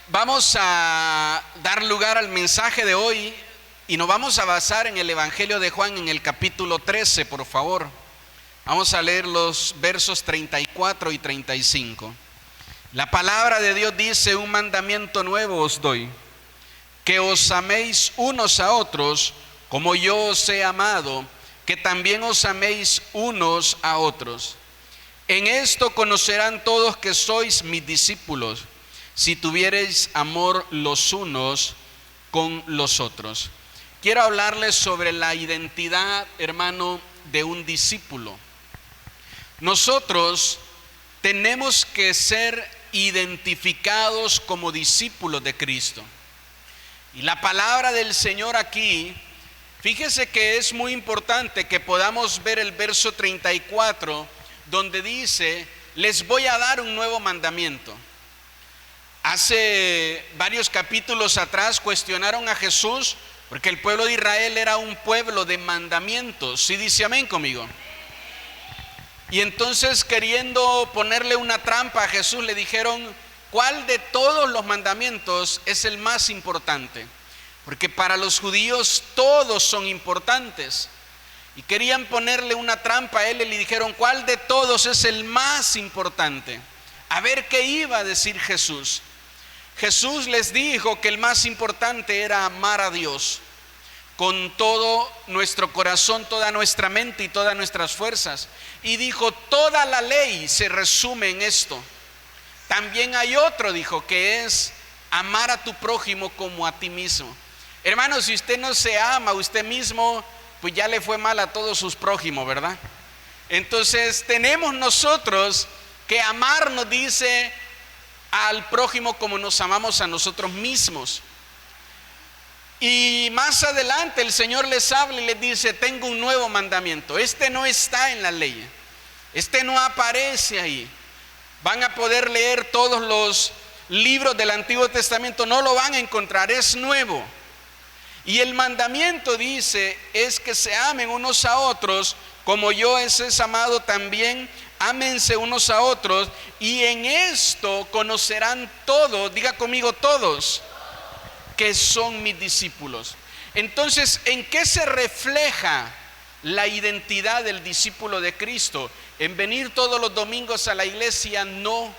Vamos a dar lugar al mensaje de hoy y nos vamos a basar en el Evangelio de Juan en el capítulo 13, por favor. Vamos a leer los versos 34 y 35. La palabra de Dios dice: un mandamiento nuevo os doy, que os améis unos a otros como yo os he amado, que también os améis unos a otros. En esto conocerán todos que sois mis discípulos, si tuviereis amor los unos con los otros. Quiero hablarles sobre la identidad, hermano, de un discípulo. Nosotros tenemos que ser identificados como discípulos de Cristo. Y la palabra del Señor aquí, fíjese que es muy importante que podamos ver el verso 34, donde dice: les voy a dar un nuevo mandamiento. Hace varios capítulos atrás cuestionaron a Jesús porque el pueblo de Israel era un pueblo de mandamientos. ¿Sí dice amén conmigo? Y entonces, queriendo ponerle una trampa a Jesús, le dijeron: ¿cuál de todos los mandamientos es el más importante? Porque para los judíos todos son importantes. Y querían ponerle una trampa a él y le dijeron: ¿cuál de todos es el más importante? A ver qué iba a decir Jesús. Jesús les dijo que el más importante era amar a Dios con todo nuestro corazón, toda nuestra mente y todas nuestras fuerzas. Y dijo: toda la ley se resume en esto. También hay otro, dijo, que es amar a tu prójimo como a ti mismo. Hermano, si usted no se ama a usted mismo, pues ya le fue mal a todos sus prójimos, ¿verdad? Entonces tenemos nosotros que amarnos, dice, al prójimo como nos amamos a nosotros mismos. Y más adelante el Señor les habla y les dice: tengo un nuevo mandamiento. Este no está en la ley, este no aparece ahí. Van a poder leer todos los libros del Antiguo Testamento, no lo van a encontrar, es nuevo. Y el mandamiento, dice, es que se amen unos a otros como yo os he amado también. Ámense unos a otros, y en esto conocerán todos, diga conmigo todos, que son mis discípulos. Entonces, ¿en qué se refleja la identidad del discípulo de Cristo? ¿En venir todos los domingos a la iglesia? No.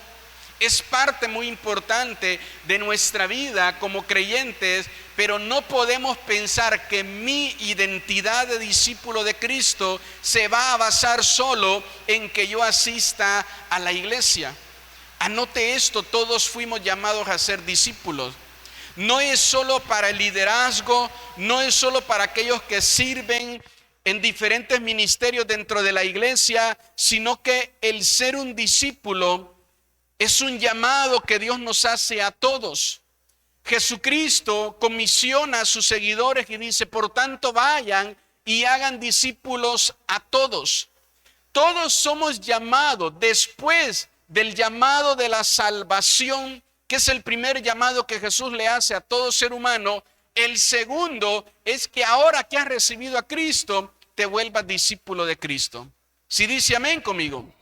Es parte muy importante de nuestra vida como creyentes, pero no podemos pensar que mi identidad de discípulo de Cristo se va a basar solo en que yo asista a la iglesia. Anote esto: todos fuimos llamados a ser discípulos. No es solo para el liderazgo, no es solo para aquellos que sirven en diferentes ministerios dentro de la iglesia, sino que el ser un discípulo es un llamado que Dios nos hace a todos. Jesucristo comisiona a sus seguidores y dice: por tanto vayan y hagan discípulos a todos. Todos somos llamados después del llamado de la salvación, que es el primer llamado que Jesús le hace a todo ser humano. El segundo es que ahora que has recibido a Cristo, te vuelvas discípulo de Cristo. Si dice amén conmigo.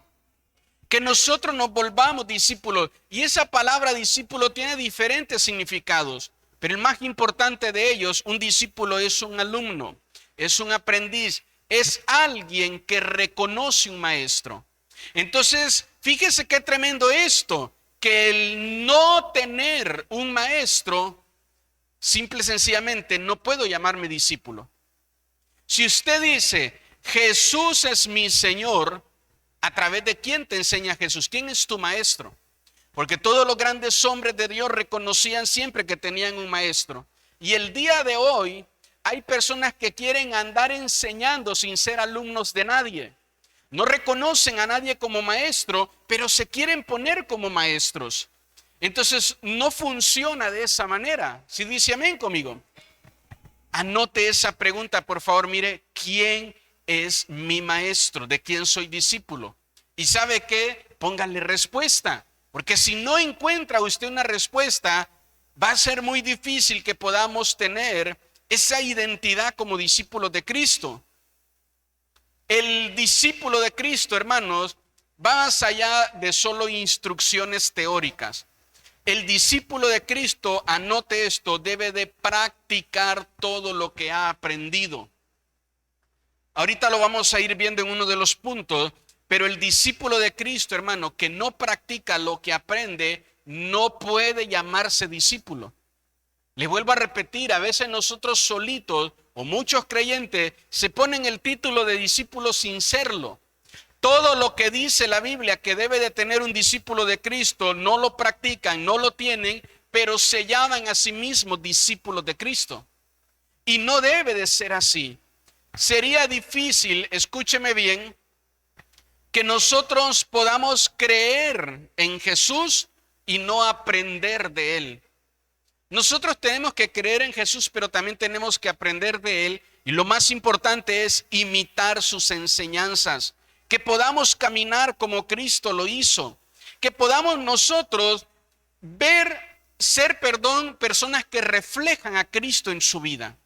Que nosotros nos volvamos discípulos. Y esa palabra discípulo tiene diferentes significados, pero el más importante de ellos: un discípulo es un alumno, es un aprendiz, es alguien que reconoce un maestro. Entonces, fíjese qué tremendo esto, que el no tener un maestro, simple y sencillamente no puedo llamarme discípulo. Si usted dice: Jesús es mi Señor, ¿a través de quién te enseña Jesús? ¿Quién es tu maestro? Porque todos los grandes hombres de Dios reconocían siempre que tenían un maestro. Y el día de hoy hay personas que quieren andar enseñando sin ser alumnos de nadie. No reconocen a nadie como maestro, pero se quieren poner como maestros. Entonces no funciona de esa manera. Si dice amén conmigo. Anote esa pregunta, por favor. Mire: ¿quién es mi maestro? ¿De quién soy discípulo? Y ¿sabe qué? Póngale respuesta, porque si no encuentra usted una respuesta, va a ser muy difícil que podamos tener esa identidad como discípulos de Cristo. El discípulo de Cristo, hermanos, va más allá de solo instrucciones teóricas. El discípulo de Cristo, anote esto, debe de practicar todo lo que ha aprendido. Ahorita lo vamos a ir viendo en uno de los puntos, pero el discípulo de Cristo, hermano, que no practica lo que aprende, no puede llamarse discípulo. Les vuelvo a repetir, a veces nosotros solitos o muchos creyentes se ponen el título de discípulo sin serlo. Todo lo que dice la Biblia que debe de tener un discípulo de Cristo, no lo practican, no lo tienen, pero se llaman a sí mismos discípulos de Cristo. Y no debe de ser así. Sería difícil, escúcheme bien, que nosotros podamos creer en Jesús y no aprender de Él. Nosotros tenemos que creer en Jesús, pero también tenemos que aprender de Él. Y lo más importante es imitar sus enseñanzas. Que podamos caminar como Cristo lo hizo. Que podamos nosotros ser personas que reflejan a Cristo en su vida.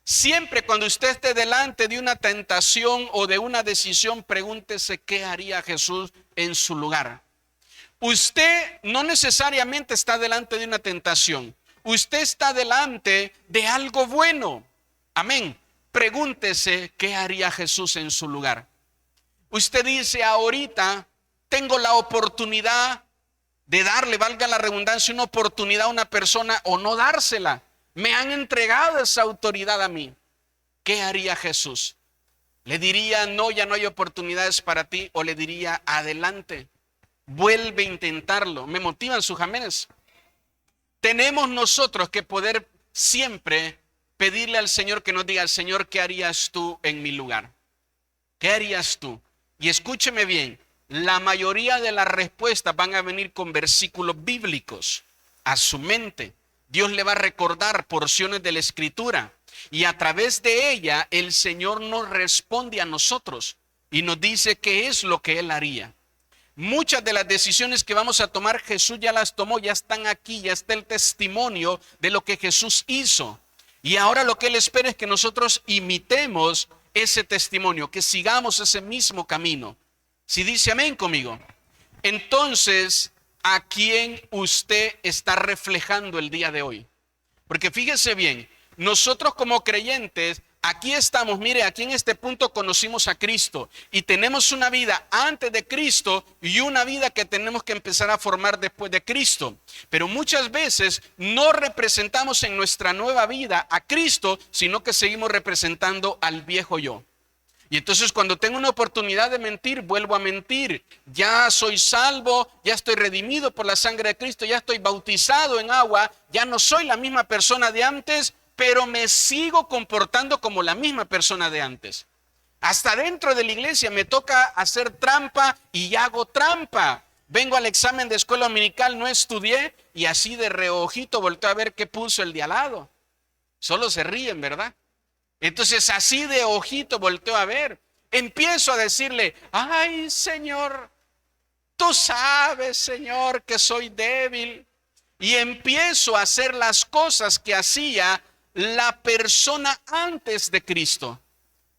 Siempre cuando usted esté delante de una tentación o de una decisión, pregúntese qué haría Jesús en su lugar. Usted no necesariamente está delante de una tentación. Usted está delante de algo bueno. Amén. Pregúntese qué haría Jesús en su lugar. Usted dice, ahorita tengo la oportunidad de darle, valga la redundancia, una oportunidad a una persona o no dársela. Me han entregado esa autoridad a mí. ¿Qué haría Jesús? ¿Le diría, no, ya no hay oportunidades para ti? ¿O le diría, adelante, vuelve a intentarlo? ¿Me motivan sus amenes? Tenemos nosotros que poder siempre pedirle al Señor que nos diga, Señor, ¿qué harías tú en mi lugar? ¿Qué harías tú? Y escúcheme bien, la mayoría de las respuestas van a venir con versículos bíblicos a su mente. Dios le va a recordar porciones de la Escritura y a través de ella el Señor nos responde a nosotros y nos dice qué es lo que Él haría. Muchas de las decisiones que vamos a tomar, Jesús ya las tomó, ya están aquí, ya está el testimonio de lo que Jesús hizo. Y ahora lo que Él espera es que nosotros imitemos ese testimonio, que sigamos ese mismo camino. Si dice amén conmigo, entonces, ¿a quién usted está reflejando el día de hoy? Porque fíjese bien, nosotros como creyentes, aquí estamos, mire, aquí en este punto conocimos a Cristo y tenemos una vida antes de Cristo y una vida que tenemos que empezar a formar después de Cristo. Pero muchas veces no representamos en nuestra nueva vida a Cristo, sino que seguimos representando al viejo yo. Y entonces cuando tengo una oportunidad de mentir, vuelvo a mentir. Ya soy salvo, ya estoy redimido por la sangre de Cristo, ya estoy bautizado en agua, ya no soy la misma persona de antes, pero me sigo comportando como la misma persona de antes. Hasta dentro de la iglesia me toca hacer trampa y hago trampa. Vengo al examen de escuela dominical, no estudié y así de reojito volteo a ver qué puso el de al lado. Solo se ríen, ¿verdad? Entonces así de ojito volteo a ver. Empiezo a decirle, ay Señor, tú sabes Señor que soy débil. Y empiezo a hacer las cosas que hacía la persona antes de Cristo.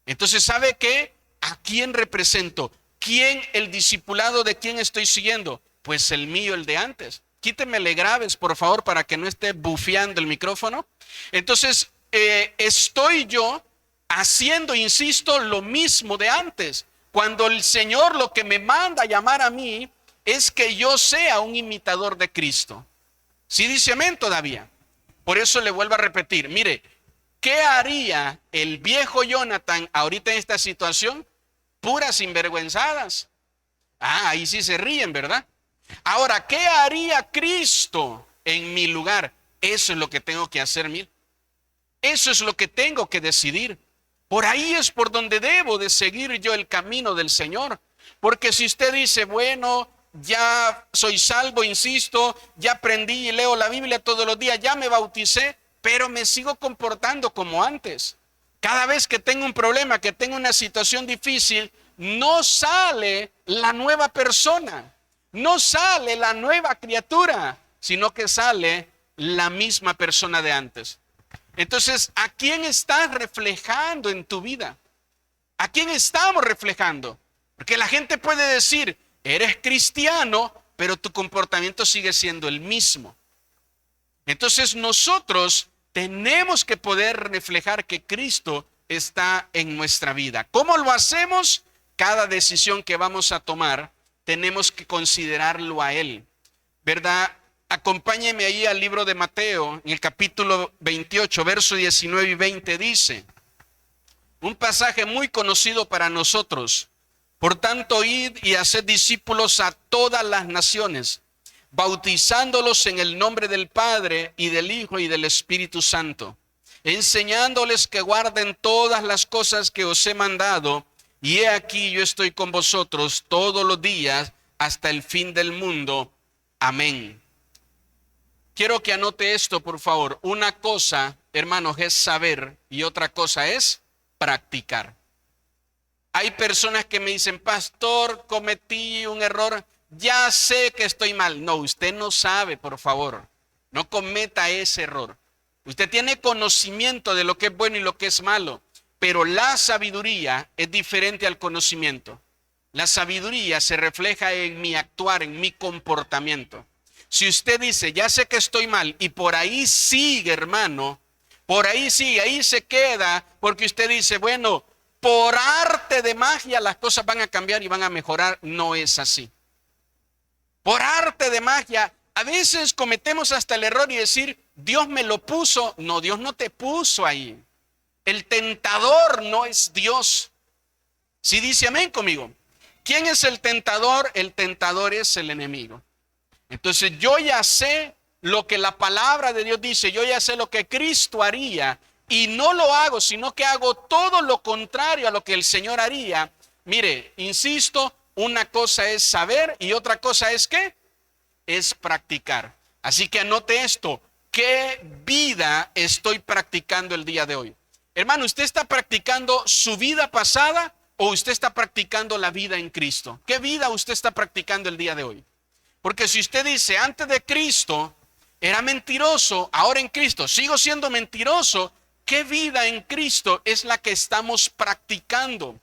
Entonces, ¿sabe qué? ¿A quién represento? ¿Quién, el discipulado de quién estoy siguiendo? Pues el mío, el de antes. Quítemele graves, por favor, para que no esté bufeando el micrófono. Entonces, estoy yo haciendo, insisto, lo mismo de antes. Cuando el Señor lo que me manda a llamar a mí es que yo sea un imitador de Cristo. ¿Sí dice amén todavía? Por eso le vuelvo a repetir, mire, ¿qué haría el viejo Jonathan ahorita en esta situación? Puras sinvergüenzadas. Ah, ahí sí se ríen, ¿verdad? Ahora, ¿qué haría Cristo en mi lugar? Eso es lo que tengo que hacer, mire. Eso es lo que tengo que decidir. Por ahí es por donde debo de seguir yo el camino del Señor. Porque si usted dice, bueno, ya soy salvo, insisto, ya aprendí y leo la Biblia todos los días, ya me bauticé, pero me sigo comportando como antes. Cada vez que tengo un problema, que tengo una situación difícil, no sale la nueva persona, no sale la nueva criatura, sino que sale la misma persona de antes. Entonces, ¿a quién estás reflejando en tu vida? ¿A quién estamos reflejando? Porque la gente puede decir, eres cristiano, pero tu comportamiento sigue siendo el mismo. Entonces nosotros tenemos que poder reflejar que Cristo está en nuestra vida. ¿Cómo lo hacemos? Cada decisión que vamos a tomar, tenemos que considerarlo a Él, ¿verdad? Acompáñeme ahí al libro de Mateo, en el capítulo 28, verso 19 y 20, dice, un pasaje muy conocido para nosotros. Por tanto, id y haced discípulos a todas las naciones, bautizándolos en el nombre del Padre y del Hijo y del Espíritu Santo, enseñándoles que guarden todas las cosas que os he mandado, y he aquí yo estoy con vosotros todos los días hasta el fin del mundo. Amén. Quiero que anote esto, por favor. Una cosa, hermanos, es saber y otra cosa es practicar. Hay personas que me dicen, pastor, cometí un error, ya sé que estoy mal. No, usted no sabe, por favor. No cometa ese error. Usted tiene conocimiento de lo que es bueno y lo que es malo, pero la sabiduría es diferente al conocimiento. La sabiduría se refleja en mi actuar, en mi comportamiento. Si usted dice, ya sé que estoy mal, y por ahí sigue, hermano, por ahí sigue, ahí se queda, porque usted dice, bueno, por arte de magia las cosas van a cambiar y van a mejorar. No es así. Por arte de magia, a veces cometemos hasta el error y decir, Dios me lo puso. No, Dios no te puso ahí. El tentador no es Dios. Si dice amén conmigo. ¿Quién es el tentador? El tentador es el enemigo. Entonces yo ya sé lo que la palabra de Dios dice, yo ya sé lo que Cristo haría y no lo hago, sino que hago todo lo contrario a lo que el Señor haría. Mire, insisto, una cosa es saber y otra cosa es ¿qué? Es practicar. Así que anote esto, ¿qué vida estoy practicando el día de hoy? Hermano, ¿usted está practicando su vida pasada o usted está practicando la vida en Cristo? ¿Qué vida usted está practicando el día de hoy? Porque si usted dice, antes de Cristo era mentiroso, ahora en Cristo sigo siendo mentiroso, ¿qué vida en Cristo es la que estamos practicando?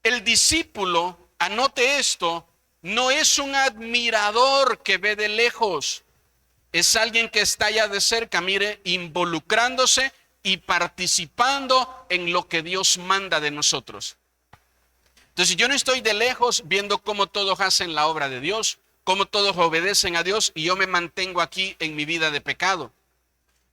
El discípulo, anote esto, no es un admirador que ve de lejos, es alguien que está allá de cerca, mire, involucrándose y participando en lo que Dios manda de nosotros. Entonces yo no estoy de lejos viendo cómo todos hacen la obra de Dios, cómo todos obedecen a Dios y yo me mantengo aquí en mi vida de pecado.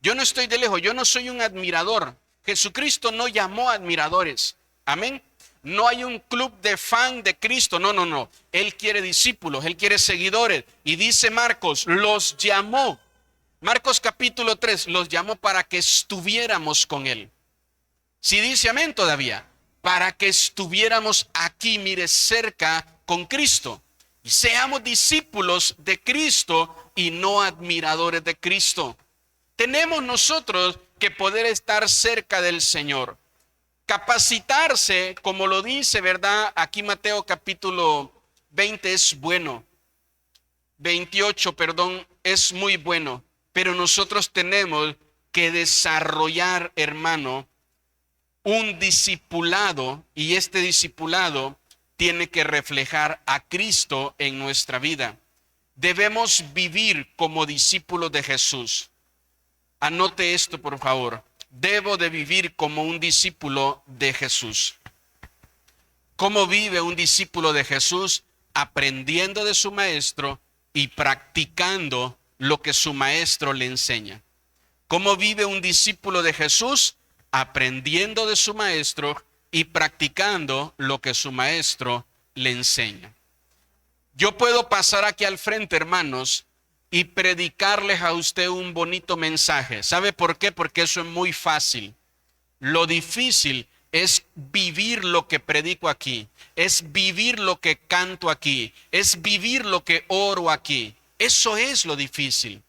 Yo no estoy de lejos, yo no soy un admirador. Jesucristo no llamó admiradores. Amén. No hay un club de fan de Cristo, no. Él quiere discípulos, Él quiere seguidores. Y dice Marcos, los llamó. Marcos capítulo 3, los llamó para que estuviéramos con Él. Si dice amén todavía, para que estuviéramos aquí, mire, cerca con Cristo. Y seamos discípulos de Cristo y no admiradores de Cristo. Tenemos nosotros que poder estar cerca del Señor. Capacitarse, como lo dice, ¿verdad? Aquí Mateo capítulo 20 es bueno. 28, perdón, es muy bueno. Pero nosotros tenemos que desarrollar, hermano, un discipulado, y este discipulado tiene que reflejar a Cristo en nuestra vida. Debemos vivir como discípulos de Jesús. Anote esto, por favor. Debo de vivir como un discípulo de Jesús. ¿Cómo vive un discípulo de Jesús? Aprendiendo de su maestro y practicando lo que su maestro le enseña. ¿Cómo vive un discípulo de Jesús? Aprendiendo de su maestro y practicando lo que su maestro le enseña. Yo puedo pasar aquí al frente, hermanos, y predicarles a usted un bonito mensaje. ¿Sabe por qué? Porque eso es muy fácil. Lo difícil es vivir lo que predico aquí, es vivir lo que canto aquí, es vivir lo que oro aquí. Eso es lo difícil.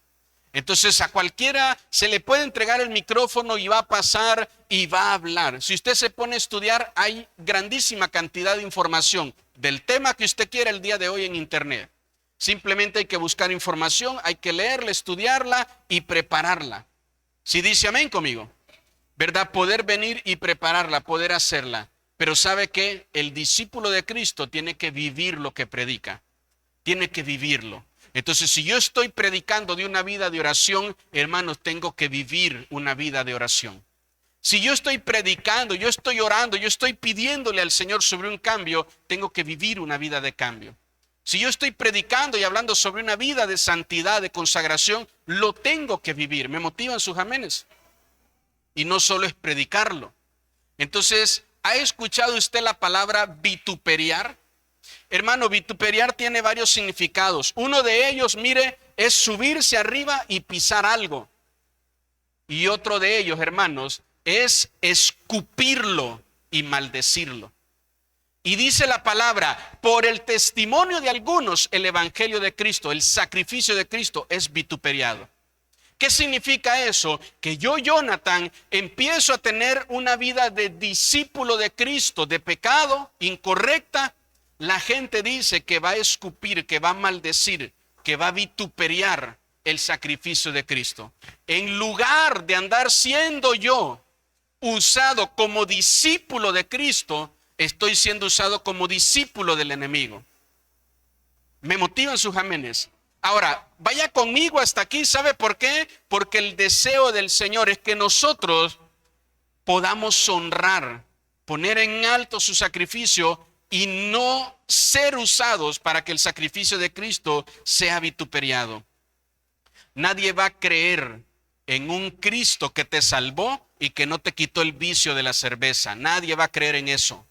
Entonces a cualquiera se le puede entregar el micrófono y va a pasar y va a hablar. Si usted se pone a estudiar, hay grandísima cantidad de información del tema que usted quiera el día de hoy en internet. Simplemente hay que buscar información, hay que leerla, estudiarla y prepararla. Si dice amén conmigo, ¿verdad? Poder venir y prepararla, poder hacerla. Pero ¿sabe qué? El discípulo de Cristo tiene que vivir lo que predica. Tiene que vivirlo. Entonces, si yo estoy predicando de una vida de oración, hermanos, tengo que vivir una vida de oración. Si yo estoy predicando, yo estoy orando, yo estoy pidiéndole al Señor sobre un cambio, tengo que vivir una vida de cambio. Si yo estoy predicando y hablando sobre una vida de santidad, de consagración, lo tengo que vivir. ¿Me motivan sus amenes? Y no solo es predicarlo. Entonces, ¿ha escuchado usted la palabra vituperiar? Hermano, vituperiar tiene varios significados. Uno de ellos, mire, es subirse arriba y pisar algo. Y otro de ellos, hermanos, es escupirlo y maldecirlo. Y dice la palabra, por el testimonio de algunos, el evangelio de Cristo, el sacrificio de Cristo es vituperiado. ¿Qué significa eso? Que yo, Jonathan, empiezo a tener una vida de discípulo de Cristo, de pecado, incorrecta. La gente dice que va a escupir, que va a maldecir, que va a vituperiar el sacrificio de Cristo. En lugar de andar siendo yo usado como discípulo de Cristo, estoy siendo usado como discípulo del enemigo. ¿Me motivan sus amenes? Ahora, vaya conmigo hasta aquí. ¿Sabe por qué? Porque el deseo del Señor es que nosotros podamos honrar, poner en alto su sacrificio y no ser usados para que el sacrificio de Cristo sea vituperiado. Nadie va a creer en un Cristo que te salvó y que no te quitó el vicio de la cerveza. Nadie va a creer en eso.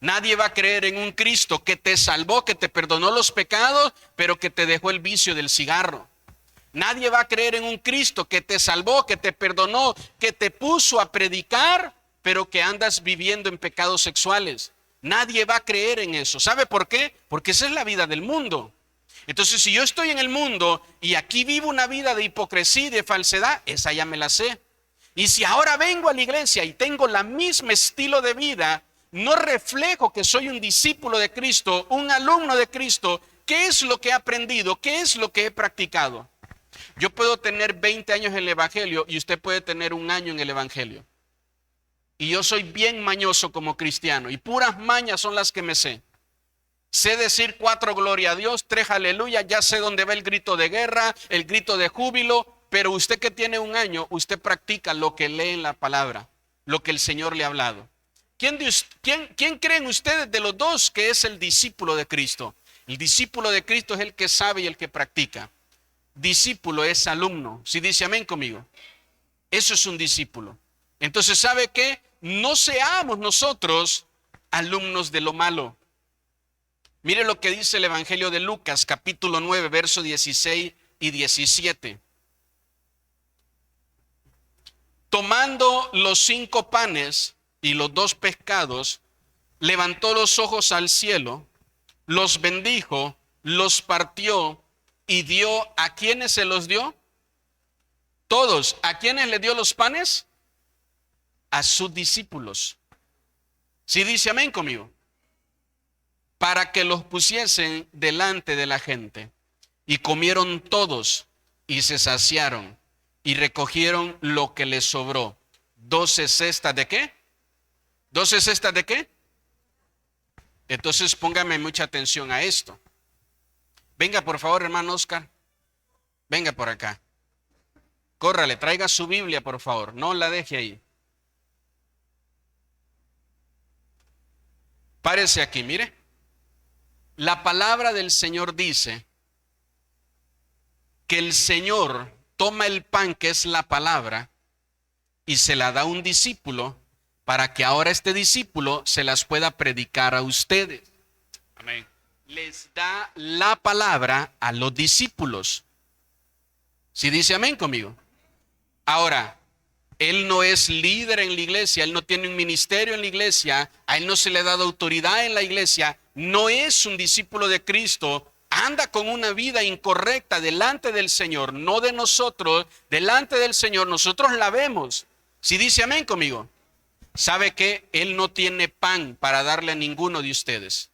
Nadie va a creer en un Cristo que te salvó, que te perdonó los pecados, pero que te dejó el vicio del cigarro. Nadie va a creer en un Cristo que te salvó, que te perdonó, que te puso a predicar, pero que andas viviendo en pecados sexuales. Nadie va a creer en eso. ¿Sabe por qué? Porque esa es la vida del mundo. Entonces, si yo estoy en el mundo y aquí vivo una vida de hipocresía y de falsedad, esa ya me la sé. Y si ahora vengo a la iglesia y tengo la misma estilo de vida, no reflejo que soy un discípulo de Cristo, un alumno de Cristo. ¿Qué es lo que he aprendido? ¿Qué es lo que he practicado? Yo puedo tener 20 años en el evangelio y usted puede tener un año en el evangelio. Y yo soy bien mañoso como cristiano y puras mañas son las que me sé. Sé decir 4 gloria a Dios, 3 aleluya, ya sé dónde va el grito de guerra, el grito de júbilo, pero usted que tiene un año, usted practica lo que lee en la palabra, lo que el Señor le ha hablado. ¿Quién creen ustedes de los dos que es el discípulo de Cristo? El discípulo de Cristo es el que sabe y el que practica. Discípulo es alumno. Si dice amén conmigo. Eso es un discípulo. Entonces, ¿sabe qué? No seamos nosotros alumnos de lo malo. Mire lo que dice el Evangelio de Lucas, capítulo 9, versos 16 y 17. Tomando los 5 panes y los 2 pescados, levantó los ojos al cielo, los bendijo, los partió y dio. ¿A quiénes se los dio? Todos. ¿A quiénes le dio los panes? A sus discípulos. Si dice amén conmigo. Para que los pusiesen delante de la gente. Y comieron todos y se saciaron y recogieron lo que les sobró. 12 cestas ¿de qué? 12 cestas ¿de qué? Entonces póngame mucha atención a esto. Venga por favor, hermano Oscar. Venga por acá. Córrale, traiga su Biblia por favor. No la deje ahí. Párese aquí, mire. La palabra del Señor dice que el Señor toma el pan, que es la palabra, y se la da a un discípulo para que ahora este discípulo se las pueda predicar a ustedes. Amén. Les da la palabra a los discípulos. ¿Sí dice amén conmigo? Ahora, él no es líder en la iglesia, él no tiene un ministerio en la iglesia, a él no se le ha dado autoridad en la iglesia, no es un discípulo de Cristo, anda con una vida incorrecta delante del Señor, no de nosotros, delante del Señor, nosotros la vemos. Si dice amén conmigo, ¿sabe qué? Él no tiene pan para darle a ninguno de ustedes.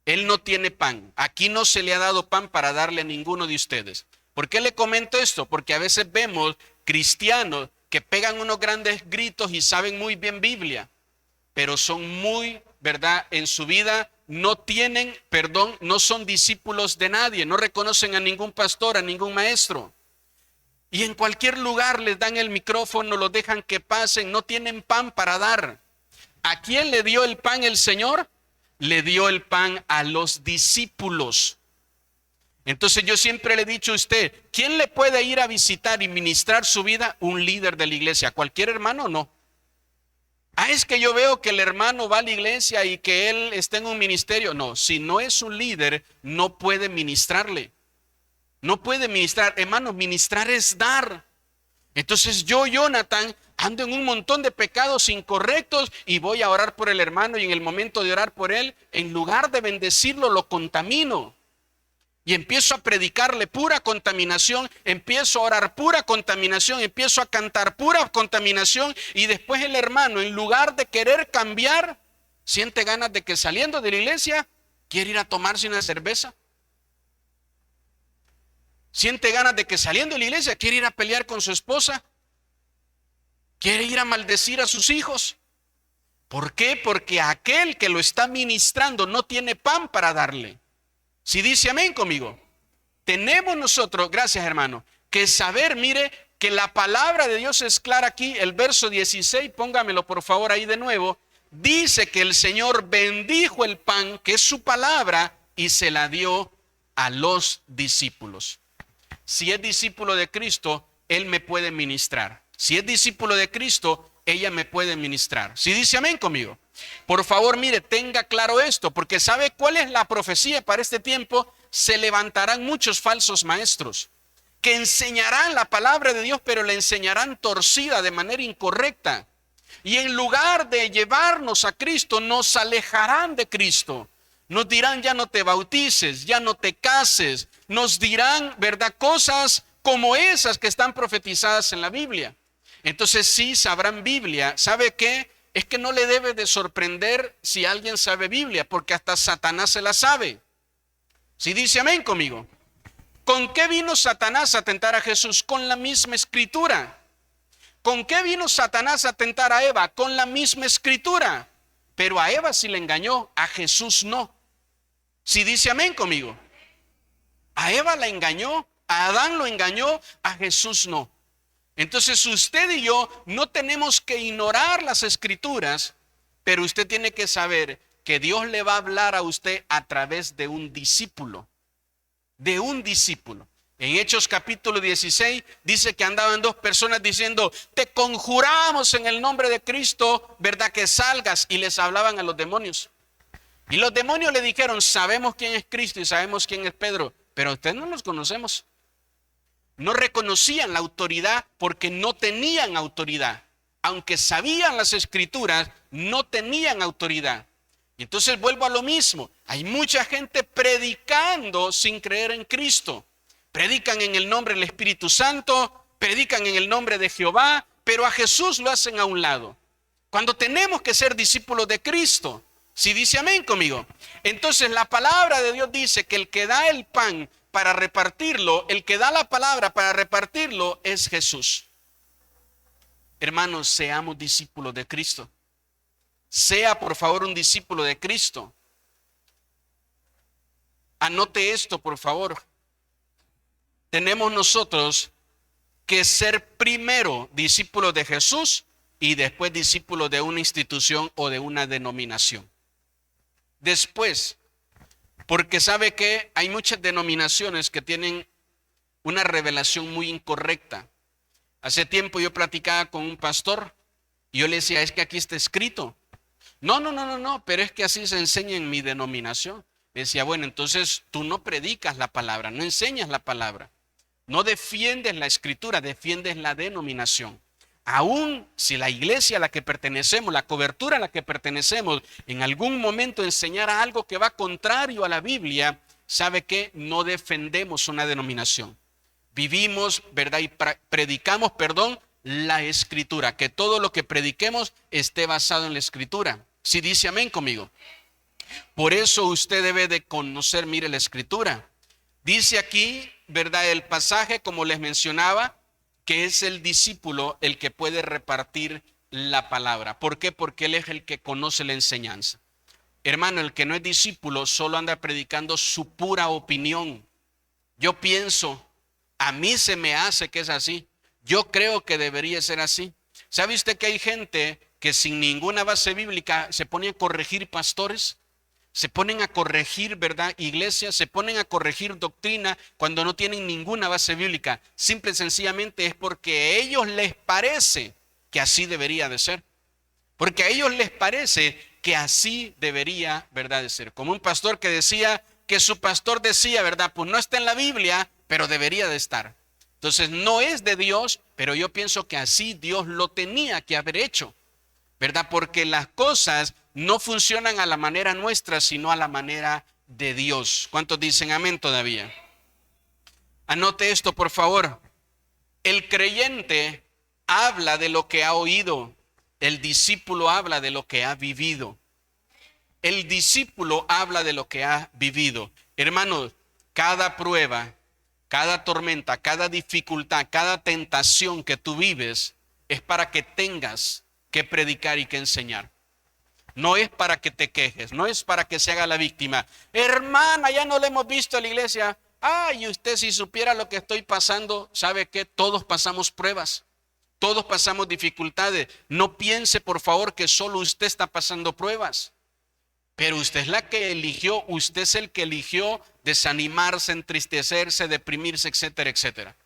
Él no tiene pan, aquí no se le ha dado pan para darle a ninguno de ustedes. ¿Por qué le comento esto? Porque a veces vemos cristianos que pegan unos grandes gritos y saben muy bien Biblia, pero son muy, ¿verdad?, en su vida no tienen, perdón, no son discípulos de nadie, no reconocen a ningún pastor, a ningún maestro. Y en cualquier lugar les dan el micrófono, los dejan que pasen, no tienen pan para dar. ¿A quién le dio el pan el Señor? Le dio el pan a los discípulos. Entonces yo siempre le he dicho a usted, ¿quién le puede ir a visitar y ministrar su vida? Un líder de la iglesia. ¿Cualquier hermano? No. Es que yo veo que el hermano va a la iglesia y que él está en un ministerio. No, si no es un líder, no puede ministrarle. No puede ministrar. Hermano, ministrar es dar. Entonces yo, Jonathan, ando en un montón de pecados incorrectos y voy a orar por el hermano, y en el momento de orar por él, en lugar de bendecirlo, lo contamino. Y empiezo a predicarle pura contaminación, empiezo a orar pura contaminación, empiezo a cantar pura contaminación, y después el hermano, en lugar de querer cambiar, siente ganas de que saliendo de la iglesia quiere ir a tomarse una cerveza. Siente ganas de que saliendo de la iglesia quiere ir a pelear con su esposa, quiere ir a maldecir a sus hijos. ¿Por qué? Porque aquel que lo está ministrando no tiene pan para darle. Si dice amén conmigo, tenemos nosotros, gracias hermano, que saber, mire, que la palabra de Dios es clara aquí. El verso 16, póngamelo por favor ahí de nuevo, dice que el Señor bendijo el pan, que es su palabra, y se la dio a los discípulos. Si es discípulo de Cristo, Él me puede ministrar. Si es discípulo de Cristo, ella me puede ministrar. Si dice amén conmigo. Por favor, mire, tenga claro esto, porque ¿sabe cuál es la profecía para este tiempo? Se levantarán muchos falsos maestros que enseñarán la palabra de Dios, pero la enseñarán torcida, de manera incorrecta. Y en lugar de llevarnos a Cristo, nos alejarán de Cristo. Nos dirán, ya no te bautices, ya no te cases. Nos dirán, ¿verdad?, cosas como esas que están profetizadas en la Biblia. Entonces sí sabrán Biblia. ¿Sabe qué? Es que no le debe de sorprender si alguien sabe Biblia, porque hasta Satanás se la sabe. Si dice amén conmigo. ¿Con qué vino Satanás a tentar a Jesús? Con la misma escritura. ¿Con qué vino Satanás a tentar a Eva? Con la misma escritura. Pero a Eva sí le engañó, a Jesús no. Si dice amén conmigo. A Eva la engañó, a Adán lo engañó, a Jesús no. Entonces usted y yo no tenemos que ignorar las escrituras, pero usted tiene que saber que Dios le va a hablar a usted a través de un discípulo. De un discípulo. En Hechos capítulo 16 dice que andaban dos personas diciendo, te conjuramos en el nombre de Cristo, ¿verdad?, que salgas, y les hablaban a los demonios. Y los demonios le dijeron, sabemos quién es Cristo y sabemos quién es Pedro, pero a ustedes no los conocemos. No reconocían la autoridad porque no tenían autoridad. Aunque sabían las escrituras, no tenían autoridad. Y entonces vuelvo a lo mismo. Hay mucha gente predicando sin creer en Cristo. Predican en el nombre del Espíritu Santo, predican en el nombre de Jehová, pero a Jesús lo hacen a un lado. Cuando tenemos que ser discípulos de Cristo. Si dice amén conmigo. Entonces la palabra de Dios dice que el que da el pan para repartirlo, el que da la palabra para repartirlo es Jesús. Hermanos, seamos discípulos de Cristo. Sea por favor un discípulo de Cristo. Anote esto por favor. Tenemos nosotros que ser primero discípulos de Jesús y después discípulos de una institución o de una denominación. Después, porque sabe que hay muchas denominaciones que tienen una revelación muy incorrecta. Hace tiempo yo platicaba con un pastor y yo le decía, es que aquí está escrito. No, pero es que así se enseña en mi denominación. Le decía, bueno, entonces tú no predicas la palabra, no enseñas la palabra. No defiendes la escritura, defiendes la denominación. Aún si la iglesia a la que pertenecemos, la cobertura a la que pertenecemos, en algún momento enseñara algo que va contrario a la Biblia, ¿sabe qué? No defendemos una denominación. Vivimos, ¿verdad? Y predicamos, la escritura. Que todo lo que prediquemos esté basado en la escritura. Si dice amén conmigo. Por eso usted debe de conocer, mire, la escritura. Dice aquí, ¿verdad?, el pasaje, como les mencionaba, que es el discípulo el que puede repartir la palabra. ¿Por qué? Porque él es el que conoce la enseñanza. Hermano, el que no es discípulo solo anda predicando su pura opinión. Yo pienso, a mí se me hace que es así. Yo creo que debería ser así. ¿Sabe usted que hay gente que sin ninguna base bíblica se pone a corregir pastores? Se ponen a corregir, ¿verdad? Iglesias, se ponen a corregir doctrina cuando no tienen ninguna base bíblica. Simple y sencillamente es porque a ellos les parece que así debería de ser. Porque a ellos les parece que así debería, ¿verdad?, de ser. Como un pastor que decía que su pastor decía, ¿verdad? Pues no está en la Biblia, pero debería de estar. Entonces no es de Dios, pero yo pienso que así Dios lo tenía que haber hecho, ¿verdad? Porque las cosas no funcionan a la manera nuestra, sino a la manera de Dios. ¿Cuántos dicen amén todavía? Anote esto, por favor. El creyente habla de lo que ha oído. El discípulo habla de lo que ha vivido. El discípulo habla de lo que ha vivido. Hermanos, cada prueba, cada tormenta, cada dificultad, cada tentación que tú vives es para que tengas que predicar y que enseñar. No es para que te quejes, no es para que se haga la víctima. Hermana, ya no le hemos visto a la iglesia. Ay, usted si supiera lo que estoy pasando, ¿sabe qué? Todos pasamos pruebas, todos pasamos dificultades. No piense, por favor, que solo usted está pasando pruebas. Pero usted es la que eligió, usted es el que eligió desanimarse, entristecerse, deprimirse, etcétera, etcétera.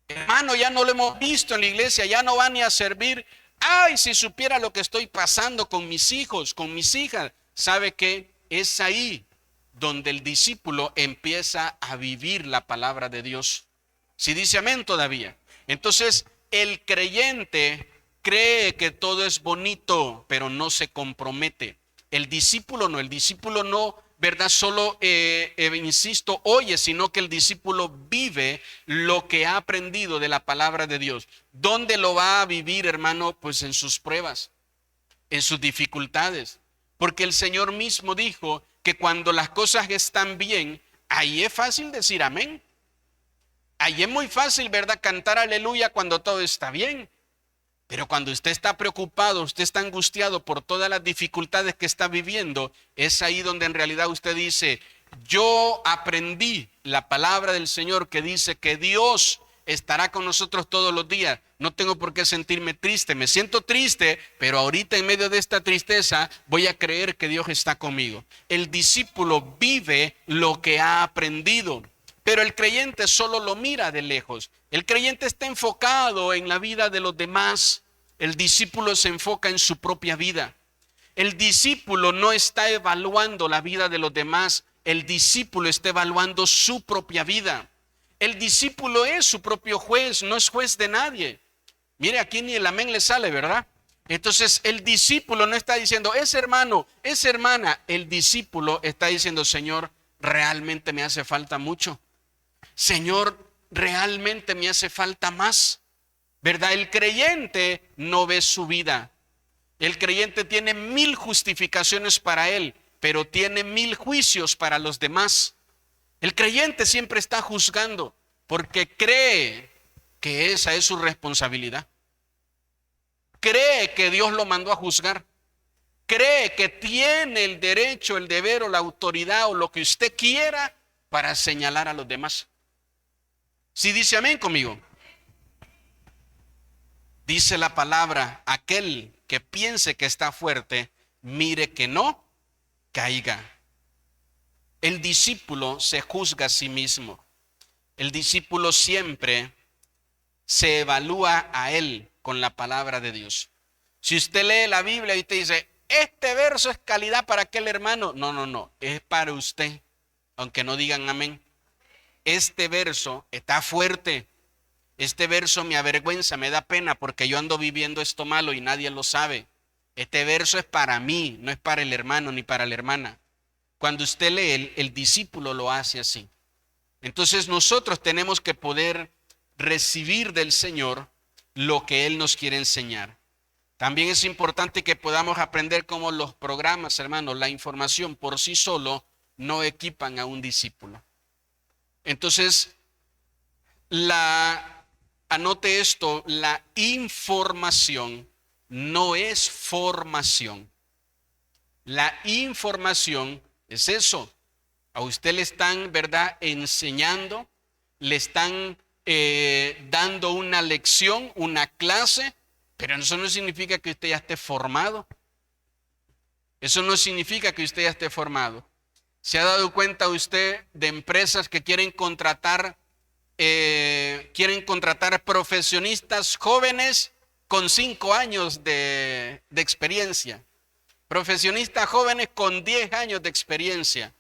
Hermano, ya no lo hemos visto en la iglesia, ya no va ni a servir. Ay, si supiera lo que estoy pasando con mis hijos, con mis hijas. ¿Sabe qué? Es ahí donde el discípulo empieza a vivir la palabra de Dios. Si dice amén todavía. Entonces, el creyente cree que todo es bonito, pero no se compromete. El discípulo no, ¿verdad? Solo, insisto, oye, sino que el discípulo vive lo que ha aprendido de la palabra de Dios. ¿Dónde lo va a vivir, hermano? Pues en sus pruebas, en sus dificultades. Porque el Señor mismo dijo que cuando las cosas están bien, ahí es fácil decir amén. Ahí es muy fácil, ¿verdad?, cantar aleluya cuando todo está bien. Pero cuando usted está preocupado, usted está angustiado por todas las dificultades que está viviendo, es ahí donde en realidad usted dice, yo aprendí la palabra del Señor que dice que Dios estará con nosotros todos los días. No tengo por qué sentirme triste, me siento triste, pero ahorita en medio de esta tristeza voy a creer que Dios está conmigo. El discípulo vive lo que ha aprendido. Pero el creyente solo lo mira de lejos. El creyente está enfocado en la vida de los demás. El discípulo se enfoca en su propia vida. El discípulo no está evaluando la vida de los demás. El discípulo está evaluando su propia vida. El discípulo es su propio juez, no es juez de nadie. Mire, aquí ni el amén le sale, ¿verdad? Entonces el discípulo no está diciendo, ese hermano, esa hermana. El discípulo está diciendo, Señor, realmente me hace falta mucho. Señor, realmente me hace falta más, ¿verdad? El creyente no ve su vida. El creyente tiene 1000 justificaciones para él, pero tiene 1000 juicios para los demás. El creyente siempre está juzgando porque cree que esa es su responsabilidad. Cree que Dios lo mandó a juzgar. Cree que tiene el derecho, el deber o la autoridad o lo que usted quiera para señalar a los demás. Si dice amén conmigo. Dice la palabra, aquel que piense que está fuerte, mire que no caiga. El discípulo se juzga a sí mismo. El discípulo siempre se evalúa a él con la palabra de Dios. Si usted lee la Biblia y te dice, este verso es calidad para aquel hermano. No, es para usted, aunque no digan amén. Este verso está fuerte. Este verso me avergüenza, me da pena porque yo ando viviendo esto malo y nadie lo sabe. Este verso es para mí, no es para el hermano ni para la hermana. Cuando usted lee, el discípulo lo hace así. Entonces nosotros tenemos que poder recibir del Señor lo que Él nos quiere enseñar. También es importante que podamos aprender cómo los programas, hermanos, la información por sí solo no equipan a un discípulo. Entonces, anote esto, la información no es formación. La información es eso. A usted le están, ¿verdad?, enseñando, le están dando una lección, una clase, pero eso no significa que usted ya esté formado. Eso no significa que usted ya esté formado. ¿Se ha dado cuenta usted de empresas que quieren contratar profesionistas jóvenes con 5 años de experiencia? Profesionistas jóvenes con 10 años de experiencia.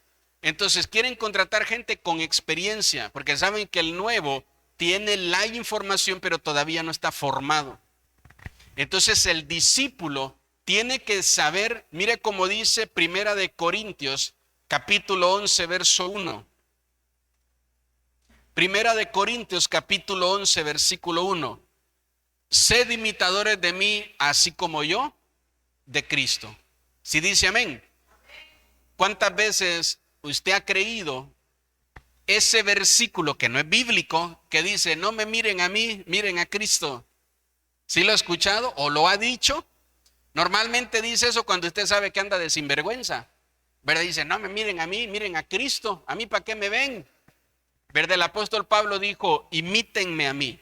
Entonces quieren contratar gente con experiencia porque saben que el nuevo tiene la información pero todavía no está formado. Entonces el discípulo tiene que saber, mire cómo dice Primera de Corintios, capítulo 11, verso 1. Primera de Corintios, capítulo 11, versículo 1. Sed imitadores de mí, así como yo, de Cristo. Si dice amén. ¿Cuántas veces usted ha creído ese versículo que no es bíblico, que dice, no me miren a mí, miren a Cristo? ¿Sí lo ha escuchado o lo ha dicho? Normalmente dice eso cuando usted sabe que anda de sinvergüenza, ¿verdad? Dice, no me miren a mí, miren a Cristo, ¿a mí para qué me ven? ¿Verdad? El apóstol Pablo dijo, imítenme a mí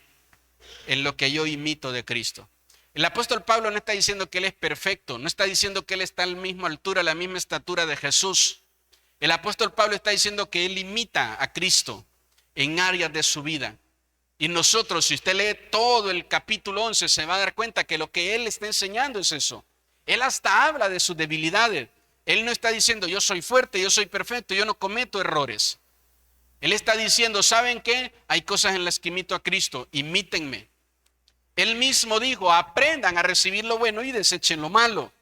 en lo que yo imito de Cristo. El apóstol Pablo no está diciendo que él es perfecto, no está diciendo que él está a la misma altura, a la misma estatura de Jesús. El apóstol Pablo está diciendo que él imita a Cristo en áreas de su vida. Y nosotros, si usted lee todo el capítulo 11, se va a dar cuenta que lo que él está enseñando es eso. Él hasta habla de sus debilidades. Él no está diciendo, yo soy fuerte, yo soy perfecto, yo no cometo errores. Él está diciendo, ¿saben qué? Hay cosas en las que imito a Cristo, imítenme. Él mismo dijo, aprendan a recibir lo bueno y desechen lo malo.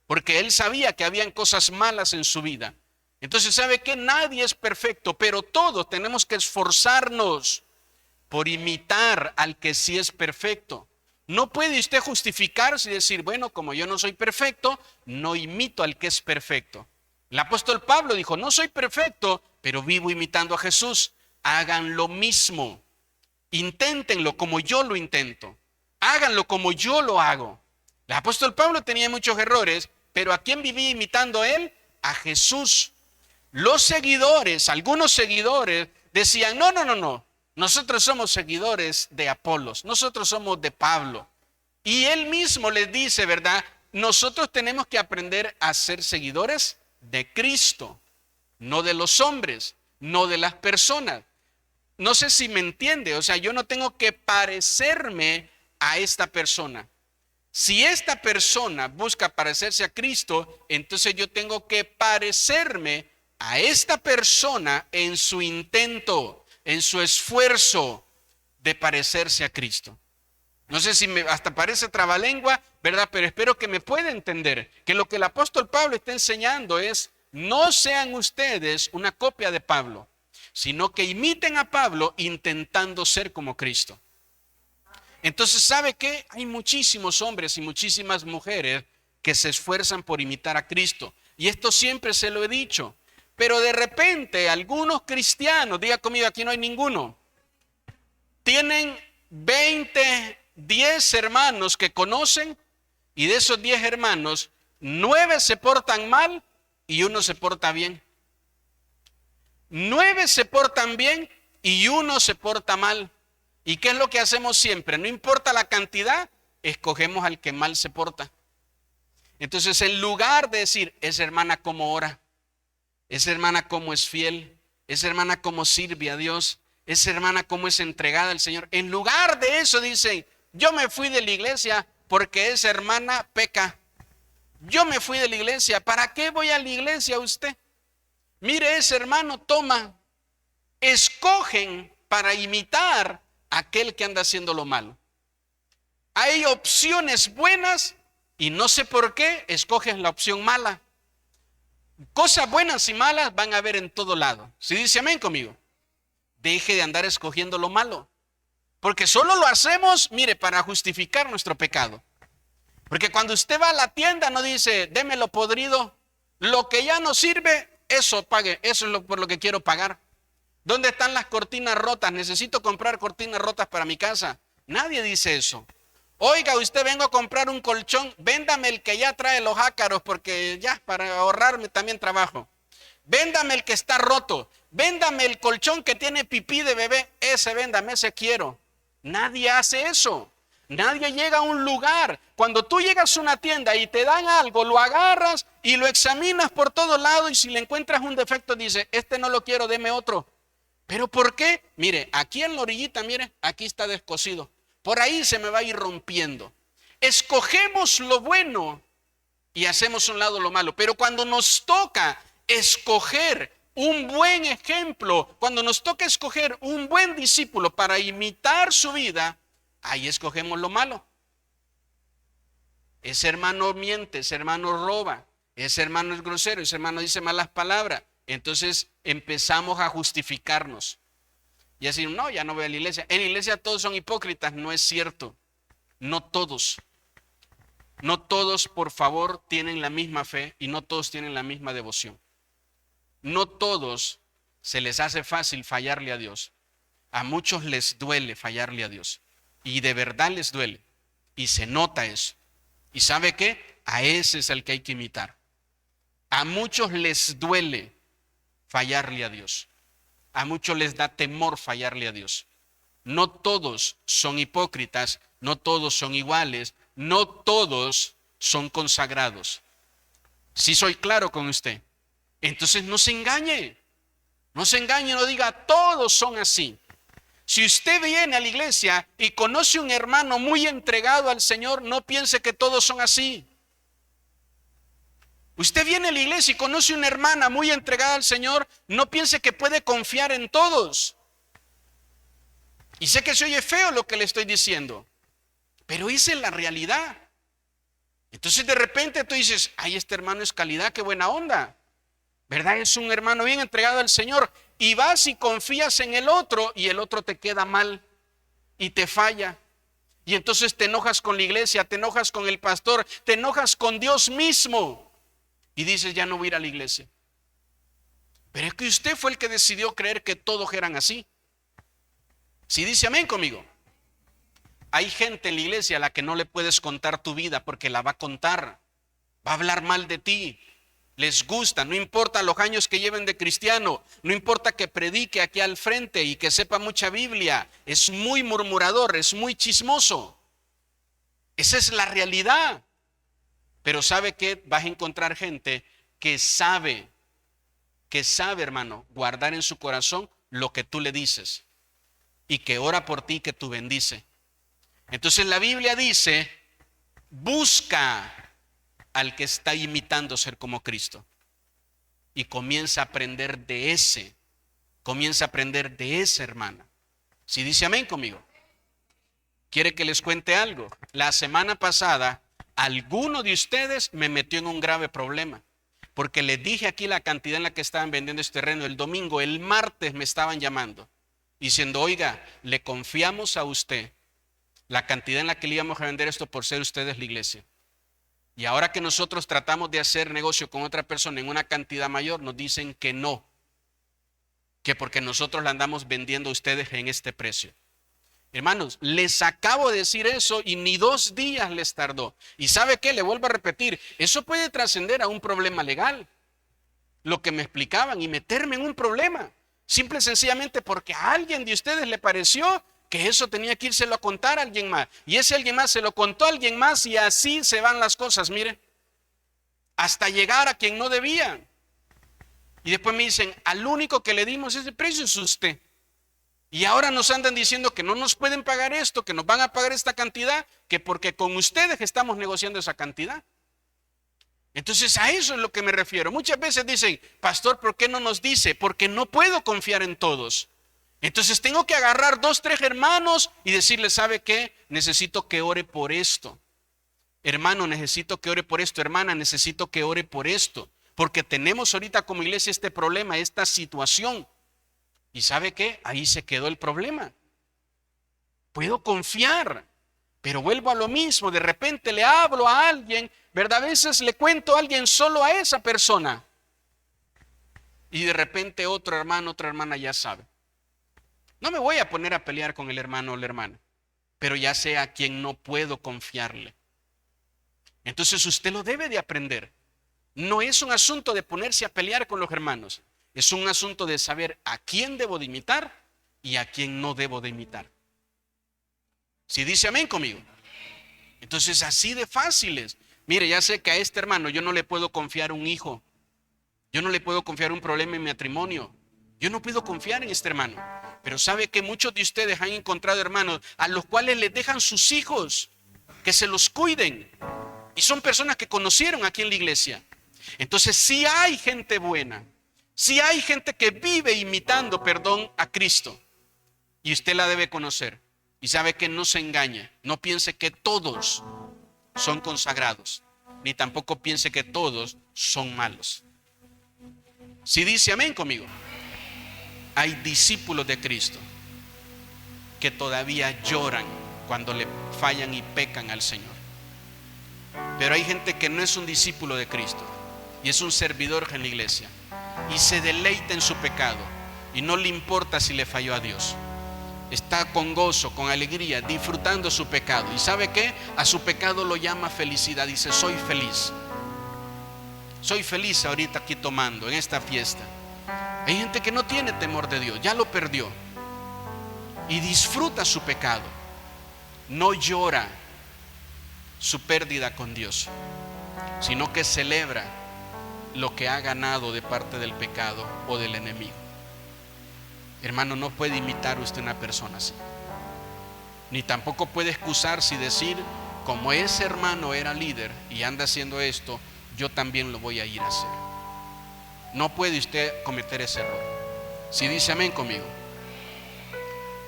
Porque él sabía que habían cosas malas en su vida. Entonces, ¿sabe qué? Nadie es perfecto, pero todos tenemos que esforzarnos por imitar al que sí es perfecto. No puede usted justificarse y decir, bueno, como yo no soy perfecto, no imito al que es perfecto. El apóstol Pablo dijo, no soy perfecto, pero vivo imitando a Jesús. Hagan lo mismo. Inténtenlo como yo lo intento. Háganlo como yo lo hago. El apóstol Pablo tenía muchos errores, pero ¿a quién vivía imitando él? A Jesús. Los seguidores, algunos seguidores, decían, no. Nosotros somos seguidores de Apolos, nosotros somos de Pablo. Y él mismo les dice, ¿verdad? Nosotros tenemos que aprender a ser seguidores de Cristo, no de los hombres, no de las personas. No sé si me entiende, o sea, yo no tengo que parecerme a esta persona. Si esta persona busca parecerse a Cristo, entonces yo tengo que parecerme a esta persona en su intento, en su esfuerzo de parecerse a Cristo. No sé si hasta parece trabalengua, ¿verdad? Pero espero que me pueda entender que lo que el apóstol Pablo está enseñando es, no sean ustedes una copia de Pablo, sino que imiten a Pablo intentando ser como Cristo. Entonces, ¿sabe qué? Hay muchísimos hombres y muchísimas mujeres que se esfuerzan por imitar a Cristo. Y esto siempre se lo he dicho. Pero de repente algunos cristianos, diga conmigo, aquí no hay ninguno, tienen 10 hermanos que conocen y de esos 10 hermanos, 9 se portan mal y 1 se porta bien. 9 se portan bien y 1 se porta mal. ¿Y qué es lo que hacemos siempre? No importa la cantidad, escogemos al que mal se porta. Entonces, en lugar de decir, esa hermana cómo ora, esa hermana cómo es fiel, esa hermana cómo sirve a Dios, esa hermana cómo es entregada al Señor, en lugar de eso dicen, yo me fui de la iglesia porque esa hermana peca. Yo me fui de la iglesia, ¿para qué voy a la iglesia usted? Mire, ese hermano toma, escogen para imitar a aquel que anda haciendo lo malo. Hay opciones buenas y no sé por qué escogen la opción mala. Cosas buenas y malas van a haber en todo lado. Si dice amén conmigo, deje de andar escogiendo lo malo. Porque solo lo hacemos, mire, para justificar nuestro pecado. Porque cuando usted va a la tienda no dice, deme lo podrido, lo que ya no sirve, eso pague, eso es por lo que quiero pagar. ¿Dónde están las cortinas rotas? Necesito comprar cortinas rotas para mi casa. Nadie dice eso. Oiga, usted vengo a comprar un colchón, véndame el que ya trae los ácaros porque ya para ahorrarme también trabajo. Véndame el que está roto, véndame el colchón que tiene pipí de bebé, ese véndame, ese quiero. Nadie hace eso. Nadie llega a un lugar. Cuando tú llegas a una tienda y te dan algo, lo agarras y lo examinas por todos lados y si le encuentras un defecto, dice, este no lo quiero, deme otro. ¿Pero por qué? Mire, aquí en la orillita, mire, aquí está descosido. Por ahí se me va a ir rompiendo. Escogemos lo bueno y hacemos a un lado lo malo. Pero cuando nos toca escoger un buen ejemplo, cuando nos toca escoger un buen discípulo para imitar su vida, ahí escogemos lo malo. Ese hermano miente, ese hermano roba, ese hermano es grosero, ese hermano dice malas palabras. Entonces empezamos a justificarnos y a decir, no, ya no voy a la iglesia. En la iglesia todos son hipócritas. No es cierto. No todos. No todos, por favor, tienen la misma fe y no todos tienen la misma devoción. No todos se les hace fácil fallarle a Dios. A muchos les duele fallarle a Dios. Y de verdad les duele. Y se nota eso. ¿Y sabe qué? A ese es el que hay que imitar. A muchos les duele fallarle a Dios. A muchos les da temor fallarle a Dios. No todos son hipócritas, no todos son iguales, no todos son consagrados. Si soy claro con usted. Entonces no se engañe, no diga todos son así. Si usted viene a la iglesia y conoce un hermano muy entregado al Señor, no piense que todos son así. Usted viene a la iglesia y conoce una hermana muy entregada al Señor, no piense que puede confiar en todos. Y sé que se oye feo lo que le estoy diciendo, pero esa es la realidad. Entonces de repente tú dices, ay, este hermano es calidad, qué buena onda. ¿Verdad? Es un hermano bien entregado al Señor. Y vas y confías en el otro y el otro te queda mal y te falla. Y entonces te enojas con la iglesia, te enojas con el pastor, te enojas con Dios mismo. Y dices, ya no voy a ir a la iglesia. Pero es que usted fue el que decidió creer que todos eran así. Si dice amén conmigo. Hay gente en la iglesia a la que no le puedes contar tu vida porque la va a contar. Va a hablar mal de ti. Les gusta, no importa los años que lleven de cristiano, no importa que predique aquí al frente y que sepa mucha Biblia. Es muy murmurador, es muy chismoso. Esa es la realidad. Pero ¿sabe qué? Vas a encontrar gente que sabe, hermano, guardar en su corazón lo que tú le dices y que ora por ti, que tú bendice. Entonces la Biblia dice, busca al que está imitando ser como Cristo y comienza a aprender de ese, hermana. Si dice amén conmigo. ¿Quiere que les cuente algo? La semana pasada, alguno de ustedes me metió en un grave problema, porque les dije aquí la cantidad en la que estaban vendiendo este terreno el domingo. El martes me estaban llamando, diciendo, oiga, le confiamos a usted la cantidad en la que le íbamos a vender esto por ser ustedes la iglesia. Y ahora que nosotros tratamos de hacer negocio con otra persona en una cantidad mayor, nos dicen que no, que porque nosotros la andamos vendiendo a ustedes en este precio. Hermanos, les acabo de decir eso y ni 2 días les tardó. ¿Y sabe qué? Le vuelvo a repetir, eso puede trascender a un problema legal, lo que me explicaban, y meterme en un problema, simple y sencillamente porque a alguien de ustedes le pareció que eso tenía que írselo a contar a alguien más. Y ese alguien más se lo contó a alguien más y así se van las cosas, mire. Hasta llegar a quien no debía. Y después me dicen, al único que le dimos ese precio es usted. Y ahora nos andan diciendo que no nos pueden pagar esto, que nos van a pagar esta cantidad, que porque con ustedes estamos negociando esa cantidad. Entonces a eso es lo que me refiero. Muchas veces dicen, pastor, ¿por qué no nos dice? Porque no puedo confiar en todos. Entonces tengo que agarrar 2, 3 hermanos y decirles, ¿sabe qué? Necesito que ore por esto. Hermano, necesito que ore por esto. Hermana, necesito que ore por esto. Porque tenemos ahorita como iglesia este problema, esta situación. ¿Y sabe qué? Ahí se quedó el problema. Puedo confiar, pero vuelvo a lo mismo. De repente le hablo a alguien, ¿verdad? A veces le cuento a alguien solo a esa persona. Y de repente otro hermano, otra hermana ya sabe. No me voy a poner a pelear con el hermano o la hermana. pero ya sé a quién no puedo confiarle. Entonces usted lo debe de aprender. No es un asunto de ponerse a pelear con los hermanos. Es un asunto de saber a quién debo de imitar y a quién no debo de imitar. Si dice amén conmigo. Entonces así de fáciles. Mire, ya sé que a este hermano yo no le puedo confiar un hijo. Yo no le puedo confiar un problema en mi matrimonio. Yo no puedo confiar en este hermano. Pero sabe que muchos de ustedes han encontrado hermanos a los cuales les dejan sus hijos que se los cuiden. Y son personas que conocieron aquí en la iglesia. Entonces sí hay gente buena. Sí hay gente que vive imitando, a Cristo. Y usted la debe conocer. Y sabe que no se engañe. No piense que todos son consagrados. Ni tampoco piense que todos son malos. Si dice amén conmigo. Hay discípulos de Cristo que todavía lloran cuando le fallan y pecan al Señor. Pero hay gente que no es un discípulo de Cristo y es un servidor en la iglesia y se deleita en su pecado y no le importa si le falló a Dios. Está con gozo, con alegría, disfrutando su pecado. ¿Y sabe qué? A su pecado lo llama felicidad. Dice, soy feliz. Soy feliz ahorita aquí tomando en esta fiesta. Hay gente que no tiene temor de Dios, ya lo perdió y disfruta su pecado. No llora su pérdida con Dios, sino que celebra lo que ha ganado de parte del pecado o del enemigo. Hermano, no puede imitar usted una persona así, ni tampoco puede excusarse y decir, como ese hermano era líder y anda haciendo esto, yo también lo voy a ir a hacer. No puede usted cometer ese error. Si dice amén conmigo.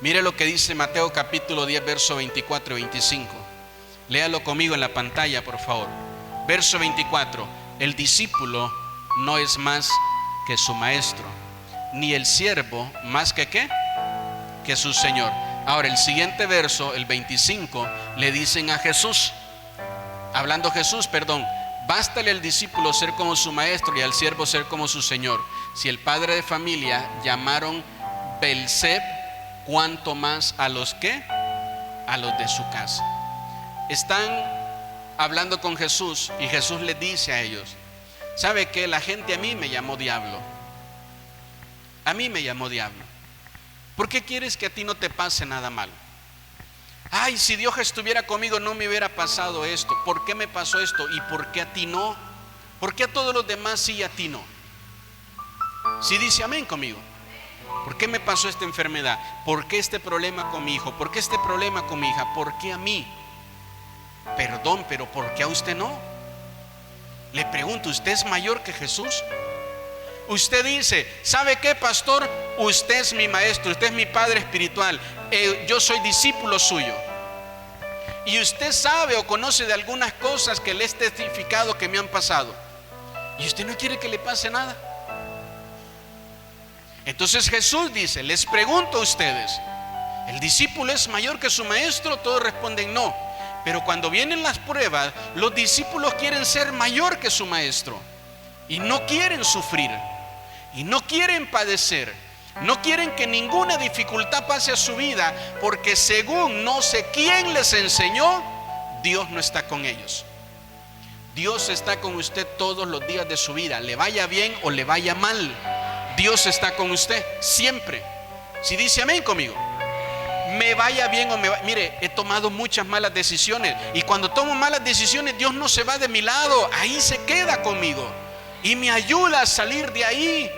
Mire lo que dice Mateo capítulo 10, verso 24 y 25. Léalo conmigo en la pantalla, por favor. Verso 24. El discípulo no es más que su maestro, ni el siervo más que ¿qué? Que su Señor. Ahora el siguiente verso, el 25, le dicen a Jesús, hablando Jesús, bástale al discípulo ser como su maestro y al siervo ser como su señor. Si el padre de familia llamaron Beelzeb, ¿cuánto más a los que? A los de su casa. Están hablando con Jesús y Jesús les dice a ellos, ¿sabe qué? La gente a mí me llamó diablo. A mí me llamó diablo. ¿Por qué quieres que a ti no te pase nada malo? Ay, si Dios estuviera conmigo no me hubiera pasado esto. ¿Por qué me pasó esto? ¿Y por qué a ti no? ¿Por qué a todos los demás sí y a ti no? Si dice amén conmigo. ¿Por qué me pasó esta enfermedad? ¿Por qué este problema con mi hijo? ¿Por qué este problema con mi hija? ¿Por qué a mí? Perdón, pero ¿por qué a usted no? Le pregunto, ¿usted es mayor que Jesús? Usted dice, ¿sabe qué, pastor? Usted es mi maestro, usted es mi padre espiritual, yo soy discípulo suyo. Y usted sabe o conoce de algunas cosas que le he testificado que me han pasado. Y usted no quiere que le pase nada. Entonces Jesús dice, les pregunto a ustedes, ¿el discípulo es mayor que su maestro? Todos responden no. Pero cuando vienen las pruebas, los discípulos quieren ser mayor que su maestro. Y no quieren sufrir. Y no quieren padecer. No quieren que ninguna dificultad pase a su vida, porque según no sé quién les enseñó, Dios no está con ellos. Dios está con usted todos los días de su vida, le vaya bien o le vaya mal. Dios está con usted siempre. Si dice amén conmigo, me vaya bien o me vaya. Mire, he tomado muchas malas decisiones, y cuando tomo malas decisiones, Dios no se va de mi lado, ahí se queda conmigo y me ayuda a salir de ahí.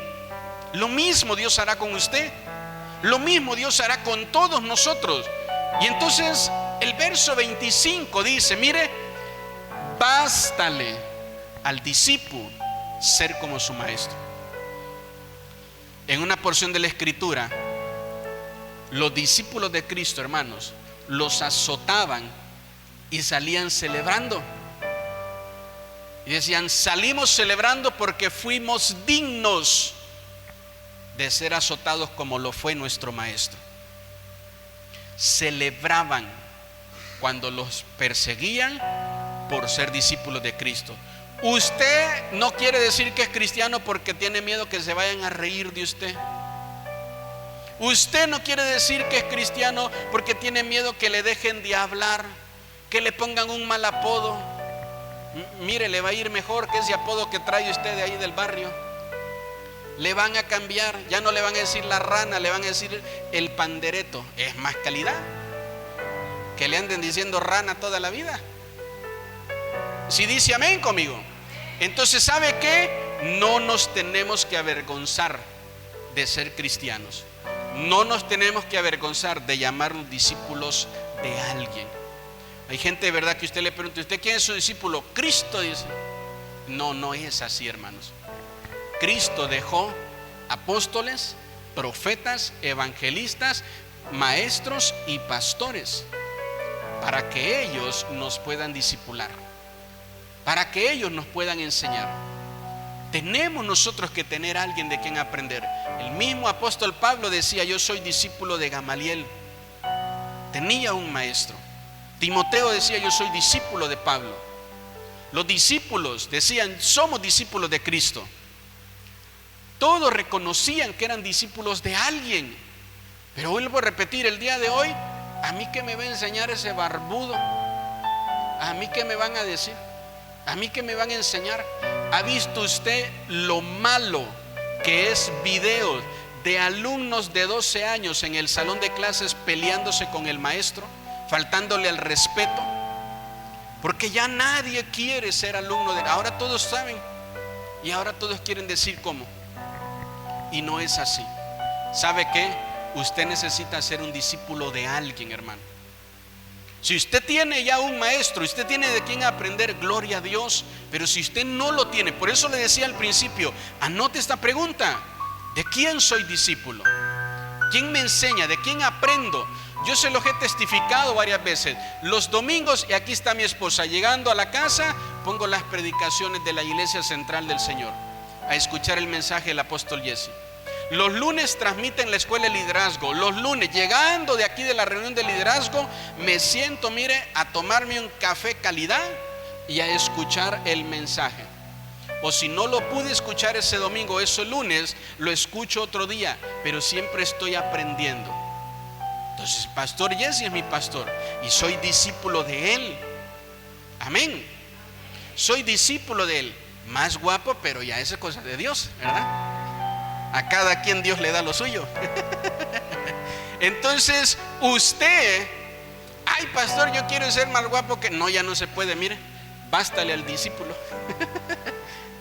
Lo mismo Dios hará con usted. Lo mismo Dios hará con todos nosotros. Y entonces el verso 25 dice, mire, bástale al discípulo ser como su maestro. En una porción de la escritura, los discípulos de Cristo, hermanos, los azotaban y salían celebrando. Y decían, salimos celebrando porque fuimos dignos de ser azotados como lo fue nuestro maestro. Celebraban cuando los perseguían por ser discípulos de Cristo. Usted no quiere decir que es cristiano porque tiene miedo que se vayan a reír de usted. Usted no quiere decir que es cristiano porque tiene miedo que le dejen de hablar, que le pongan un mal apodo. Mire, le va a ir mejor que ese apodo que trae usted de ahí del barrio. Le van a cambiar, ya no le van a decir la rana, le van a decir el pandereto. Es más calidad que le anden diciendo rana toda la vida. Si dice amén conmigo. Entonces, ¿sabe qué? No nos tenemos que avergonzar de ser cristianos. No nos tenemos que avergonzar de llamarnos discípulos de alguien. Hay gente de verdad que usted le pregunta: ¿usted quién es su discípulo? Cristo, dice. No, no es así, hermanos. Cristo dejó apóstoles, profetas, evangelistas, maestros y pastores para que ellos nos puedan discipular, para que ellos nos puedan enseñar. Tenemos nosotros que tener a alguien de quien aprender. El mismo apóstol Pablo decía: yo soy discípulo de Gamaliel. Tenía un maestro. Timoteo decía: yo soy discípulo de Pablo. Los discípulos decían: somos discípulos de Cristo. Todos reconocían que eran discípulos de alguien. Pero vuelvo a repetir, el día de hoy, ¿a mí qué me va a enseñar ese barbudo? ¿A mí qué me van a decir? ¿A mí qué me van a enseñar? ¿Ha visto usted lo malo que es videos de alumnos de 12 años en el salón de clases peleándose con el maestro, faltándole al respeto? Porque ya nadie quiere ser alumno de... Ahora todos saben y ahora todos quieren decir cómo. Y no es así. ¿Sabe qué? Usted necesita ser un discípulo de alguien, hermano. Si usted tiene ya un maestro, usted tiene de quién aprender, gloria a Dios. Pero si usted no lo tiene, por eso le decía al principio, anote esta pregunta: ¿de quién soy discípulo? ¿Quién me enseña? ¿De quién aprendo? Yo se los he testificado varias veces. Los domingos, y aquí está mi esposa, llegando a la casa, pongo las predicaciones de la Iglesia Central del Señor a escuchar el mensaje del apóstol Jesse. Los lunes transmiten la escuela de liderazgo. Los lunes, llegando de aquí de la reunión de liderazgo, me siento, mire, a tomarme un café calidad y a escuchar el mensaje. O si no lo pude escuchar ese domingo, ese lunes, lo escucho otro día, pero siempre estoy aprendiendo. Entonces, Pastor Jesse es mi pastor y soy discípulo de él. Amén. Soy discípulo de él. Más guapo, pero ya esa es cosa de Dios, ¿verdad? A cada quien Dios le da lo suyo. Entonces, usted, ay, pastor, yo quiero ser más guapo que... No, ya no se puede, mire, bástale al discípulo.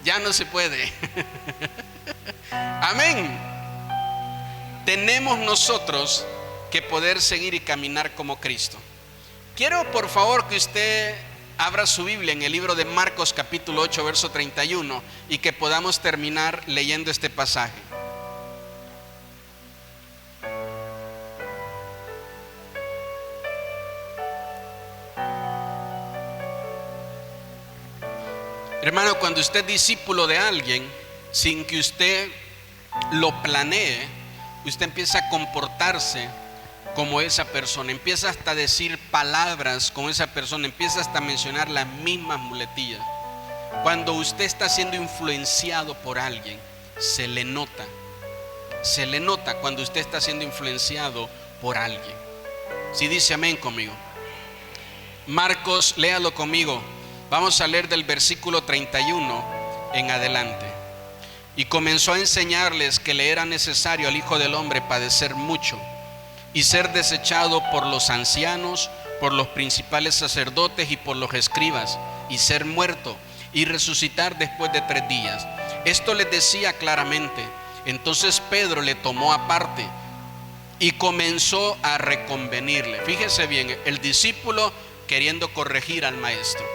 Ya no se puede. Amén. Tenemos nosotros que poder seguir y caminar como Cristo. Quiero por favor que usted abra su Biblia en el libro de Marcos capítulo 8 verso 31 y que podamos terminar leyendo este pasaje. Hermano, cuando usted es discípulo de alguien, sin que usted lo planee, usted empieza a comportarse como esa persona, empieza hasta a decir palabras como esa persona, empieza hasta a mencionar las mismas muletillas. Cuando usted está siendo influenciado por alguien, se le nota cuando usted está siendo influenciado por alguien. Si dice amén conmigo. Marcos, léalo conmigo. Vamos a leer del versículo 31 en adelante. Y comenzó a enseñarles que le era necesario al Hijo del Hombre padecer mucho y ser desechado por los ancianos, por los principales sacerdotes y por los escribas, y ser muerto y resucitar después de 3 días. Esto les decía claramente. Entonces Pedro le tomó aparte y comenzó a reconvenirle. Fíjese bien, el discípulo queriendo corregir al maestro.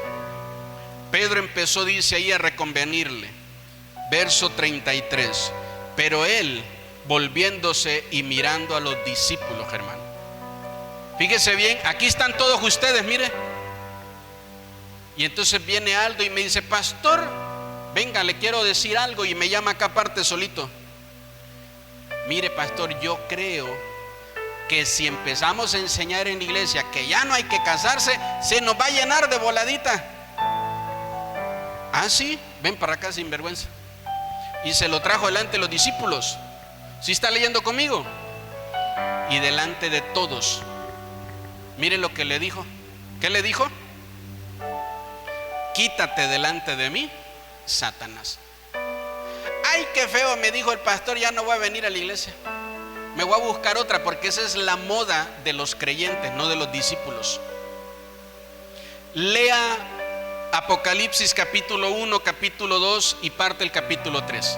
Pedro empezó, dice ahí, a reconvenirle. Verso 33. Pero él, volviéndose y mirando a los discípulos, hermano. Fíjese bien, aquí están todos ustedes, mire. Y entonces viene Aldo y me dice: pastor, venga, le quiero decir algo, y me llama acá aparte solito. Mire, pastor, yo creo que si empezamos a enseñar en la iglesia que ya no hay que casarse, se nos va a llenar de voladita. Ah, sí, ven para acá sin vergüenza. Y se lo trajo delante de los discípulos. ¿Sí está leyendo conmigo? y delante de todos. Mire lo que le dijo. ¿Qué le dijo? Quítate delante de mí, Satanás. Ay, qué feo, me dijo el pastor, ya no voy a venir a la iglesia. Me voy a buscar otra, porque esa es la moda de los creyentes, no de los discípulos. Lea Apocalipsis capítulo 1, capítulo 2 y parte del capítulo 3.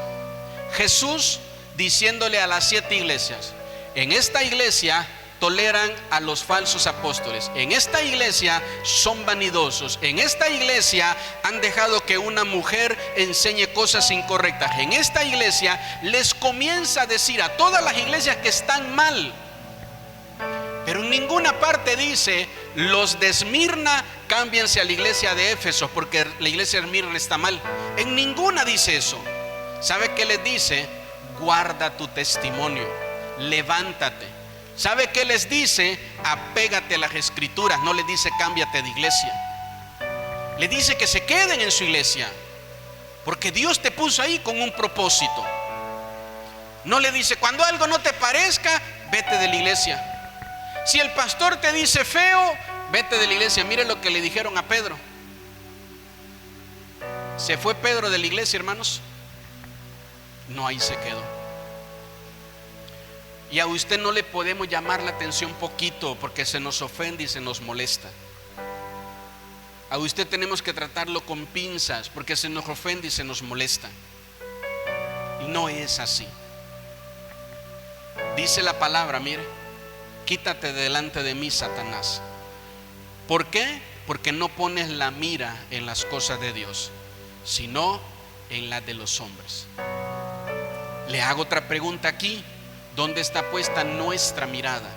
Jesús diciéndole a las 7 iglesias: en esta iglesia toleran a los falsos apóstoles, en esta iglesia son vanidosos, en esta iglesia han dejado que una mujer enseñe cosas incorrectas, en esta iglesia les comienza a decir a todas las iglesias que están mal. Pero en ninguna parte dice: los de Esmirna, cámbiense a la iglesia de Éfeso, porque la iglesia de Esmirna está mal. En ninguna dice eso. ¿Sabe qué les dice? Guarda tu testimonio, levántate. ¿Sabe qué les dice? Apégate a las escrituras. No les dice cámbiate de iglesia. Le dice que se queden en su iglesia, porque Dios te puso ahí con un propósito. No le dice: cuando algo no te parezca, vete de la iglesia. Si el pastor te dice feo, vete de la iglesia. Mire lo que le dijeron a Pedro. ¿Se fue Pedro de la iglesia, hermanos? No, ahí se quedó. Y a usted no le podemos llamar la atención poquito, porque se nos ofende y se nos molesta. A usted tenemos que tratarlo con pinzas, porque se nos ofende y se nos molesta. Y no es así. Dice la palabra, mire: quítate delante de mí, Satanás. ¿Por qué? Porque no pones la mira en las cosas de Dios, sino en las de los hombres. Le hago otra pregunta aquí: ¿dónde está puesta nuestra mirada?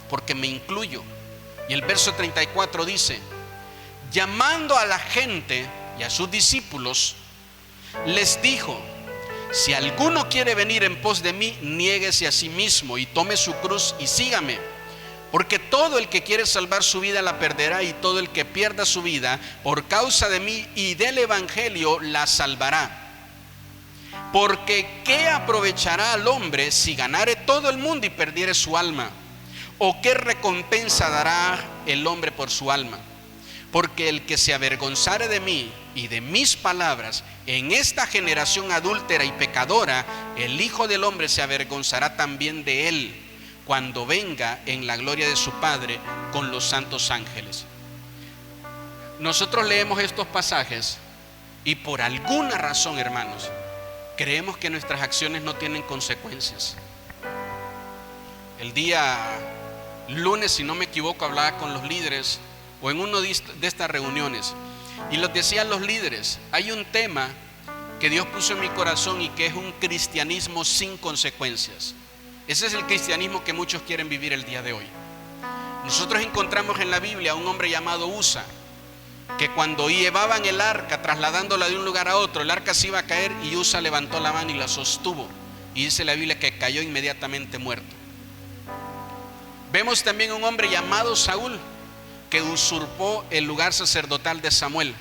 Porque me incluyo. Y el verso 34 dice: llamando a la gente y a sus discípulos, les dijo: si alguno quiere venir en pos de mí, niéguese a sí mismo y tome su cruz y sígame. Porque todo el que quiere salvar su vida la perderá, y todo el que pierda su vida por causa de mí y del evangelio la salvará. Porque ¿qué aprovechará al hombre si ganare todo el mundo y perdiere su alma? ¿O qué recompensa dará el hombre por su alma? Porque el que se avergonzare de mí y de mis palabras en esta generación adúltera y pecadora, el Hijo del Hombre se avergonzará también de él cuando venga en la gloria de su Padre con los santos ángeles. Nosotros leemos estos pasajes y por alguna razón, hermanos, creemos que nuestras acciones no tienen consecuencias. El día lunes, si no me equivoco, hablaba con los líderes, o en una de estas reuniones, y les decía a los líderes: hay un tema que Dios puso en mi corazón y que es un cristianismo sin consecuencias. Ese es el cristianismo que muchos quieren vivir el día de hoy. Nosotros encontramos en la Biblia a un hombre llamado Usa, que cuando llevaban el arca, trasladándola de un lugar a otro, el arca se iba a caer y Usa levantó la mano y la sostuvo, y dice la Biblia que cayó inmediatamente muerto. Vemos también un hombre llamado Saúl, que usurpó el lugar sacerdotal de Samuel,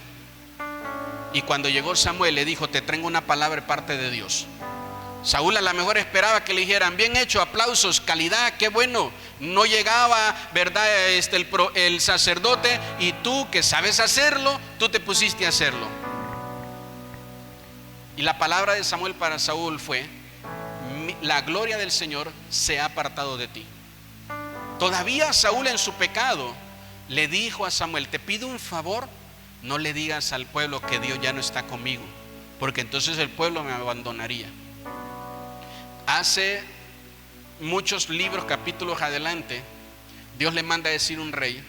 y cuando llegó Samuel le dijo: te traigo una palabra de parte de Dios. Saúl a lo mejor esperaba que le dijeran: bien hecho, aplausos, calidad, qué bueno. No llegaba, ¿verdad?, el sacerdote, y tú que sabes hacerlo, tú te pusiste a hacerlo. Y la palabra de Samuel para Saúl fue: la gloria del Señor se ha apartado de ti. Todavía Saúl, en su pecado, le dijo a Samuel: te pido un favor, no le digas al pueblo que Dios ya no está conmigo, porque entonces el pueblo me abandonaría. Hace muchos libros, capítulos adelante, Dios le manda a decir a un rey: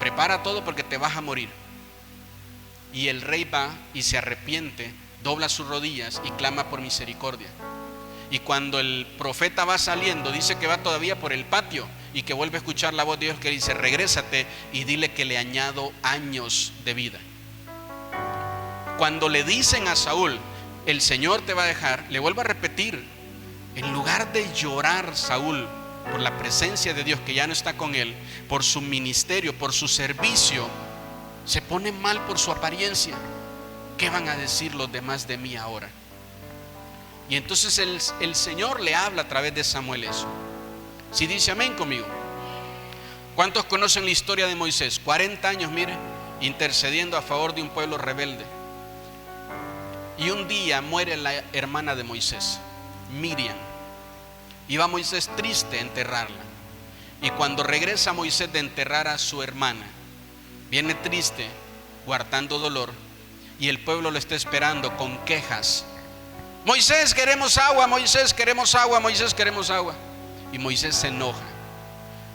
prepara todo porque te vas a morir. Y el rey va y se arrepiente, dobla sus rodillas y clama por misericordia. Y cuando el profeta va saliendo, dice que va todavía por el patio y que vuelve a escuchar la voz de Dios que dice: regrésate y dile que le añado años de vida. Cuando le dicen a Saúl: el Señor te va a dejar, le vuelvo a repetir: en lugar de llorar Saúl por la presencia de Dios que ya no está con él, por su ministerio, por su servicio, se pone mal por su apariencia. ¿Qué van a decir los demás de mí ahora? Y entonces el Señor le habla a través de Samuel eso. Si dice amén conmigo. ¿Cuántos conocen la historia de Moisés? 40 años, mire, intercediendo a favor de un pueblo rebelde. Y un día muere la hermana de Moisés, Miriam. Y va Moisés triste a enterrarla. Y cuando regresa Moisés de enterrar a su hermana, viene triste, guardando dolor, y el pueblo lo está esperando con quejas. Moisés, queremos agua, Moisés, queremos agua, Moisés, queremos agua. Y Moisés se enoja.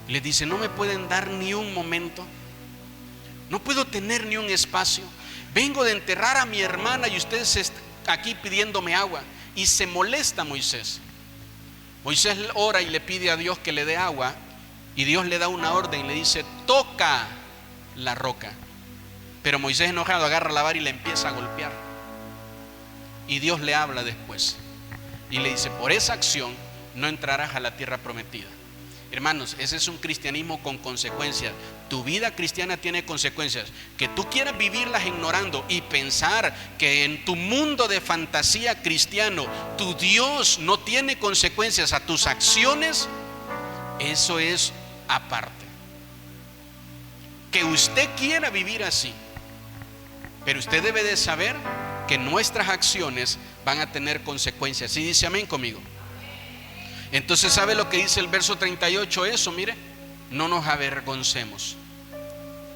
Le dice, ¿no me pueden dar ni un momento? ¿No puedo tener ni un espacio? Vengo de enterrar a mi hermana y ustedes están aquí pidiéndome agua. Y se molesta Moisés. Moisés ora y le pide a Dios que le dé agua. Y Dios le da una orden y le dice, toca la roca. Pero Moisés, enojado, agarra la vara y le empieza a golpear. Y Dios le habla después y le dice, por esa acción no entrarás a la tierra prometida. Hermanos, ese es un cristianismo con consecuencias. Tu vida cristiana tiene consecuencias. Que tú quieras vivirlas ignorando y pensar que en tu mundo de fantasía cristiano tu Dios no tiene consecuencias a tus acciones, eso es aparte. Que usted quiera vivir así, pero usted debe de saber que nuestras acciones van a tener consecuencias. ¿Sí dice amén conmigo? Entonces, ¿sabe lo que dice el verso 38? Eso, mire, no nos avergoncemos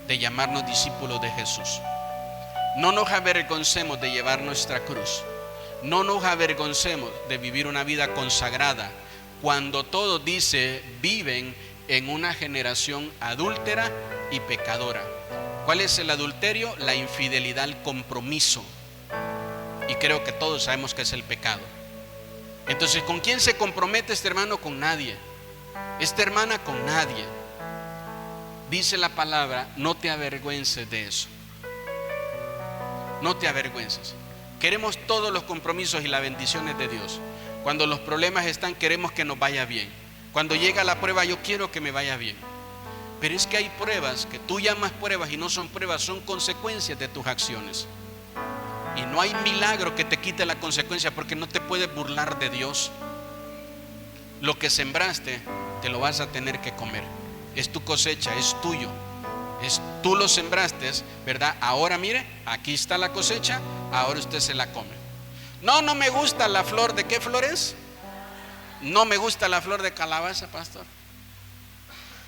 de llamarnos discípulos de Jesús. No nos avergoncemos de llevar nuestra cruz. No nos avergoncemos de vivir una vida consagrada, cuando todos, dice, viven en una generación adúltera y pecadora. ¿Cuál es el adulterio? La infidelidad al compromiso. Y creo que todos sabemos que es el pecado. Entonces, ¿con quién se compromete este hermano? Con nadie. Esta hermana, con nadie. Dice la palabra, no te avergüences de eso. No te avergüences. Queremos todos los compromisos y las bendiciones de Dios. Cuando los problemas están, queremos que nos vaya bien. Cuando llega la prueba, yo quiero que me vaya bien. Pero es que hay pruebas que tú llamas pruebas y no son pruebas, son consecuencias de tus acciones. Y no hay milagro que te quite la consecuencia, porque no te puedes burlar de Dios. Lo que sembraste, te lo vas a tener que comer. Es tu cosecha, es tuyo. Tú lo sembraste, ¿verdad? Ahora mire, aquí está la cosecha, ahora usted se la come. No me gusta la flor. ¿De qué flor es? No me gusta la flor de calabaza, pastor.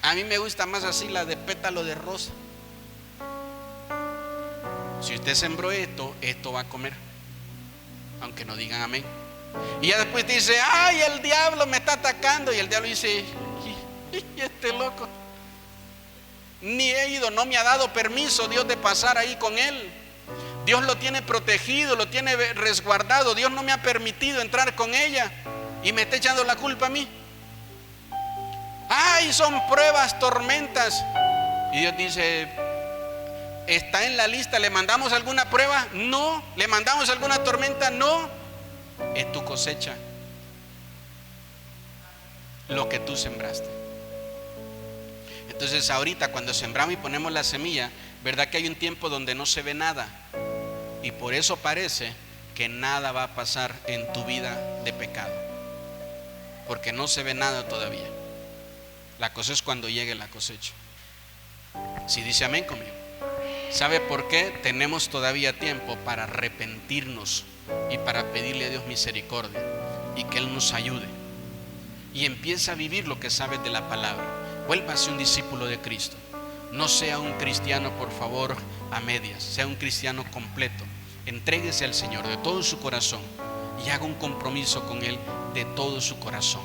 A mí me gusta más así, la de pétalo de rosa. Si usted sembró esto va a comer, aunque no digan amén. Y ya después dice, ay, el diablo me está atacando. Y el diablo dice, y este loco, ni he ido, no me ha dado permiso Dios de pasar ahí con él. Dios lo tiene protegido, lo tiene resguardado. Dios no me ha permitido entrar con ella y me está echando la culpa a mí. Ay, son pruebas, tormentas. Y Dios dice, ¿está en la lista? ¿Le mandamos alguna prueba? No. ¿Le mandamos alguna tormenta? No. Es tu cosecha, lo que tú sembraste. Entonces ahorita cuando sembramos y ponemos la semilla, ¿verdad que hay un tiempo donde no se ve nada? Y por eso parece que nada va a pasar en tu vida de pecado, porque no se ve nada todavía. La cosa es cuando llegue la cosecha. Si dice amén conmigo. ¿Sabe por qué? Tenemos todavía tiempo para arrepentirnos y para pedirle a Dios misericordia y que Él nos ayude. Y empieza a vivir lo que sabes de la palabra. Vuélvase un discípulo de Cristo. No sea un cristiano, por favor, a medias. Sea un cristiano completo. Entréguese al Señor de todo su corazón y haga un compromiso con Él de todo su corazón.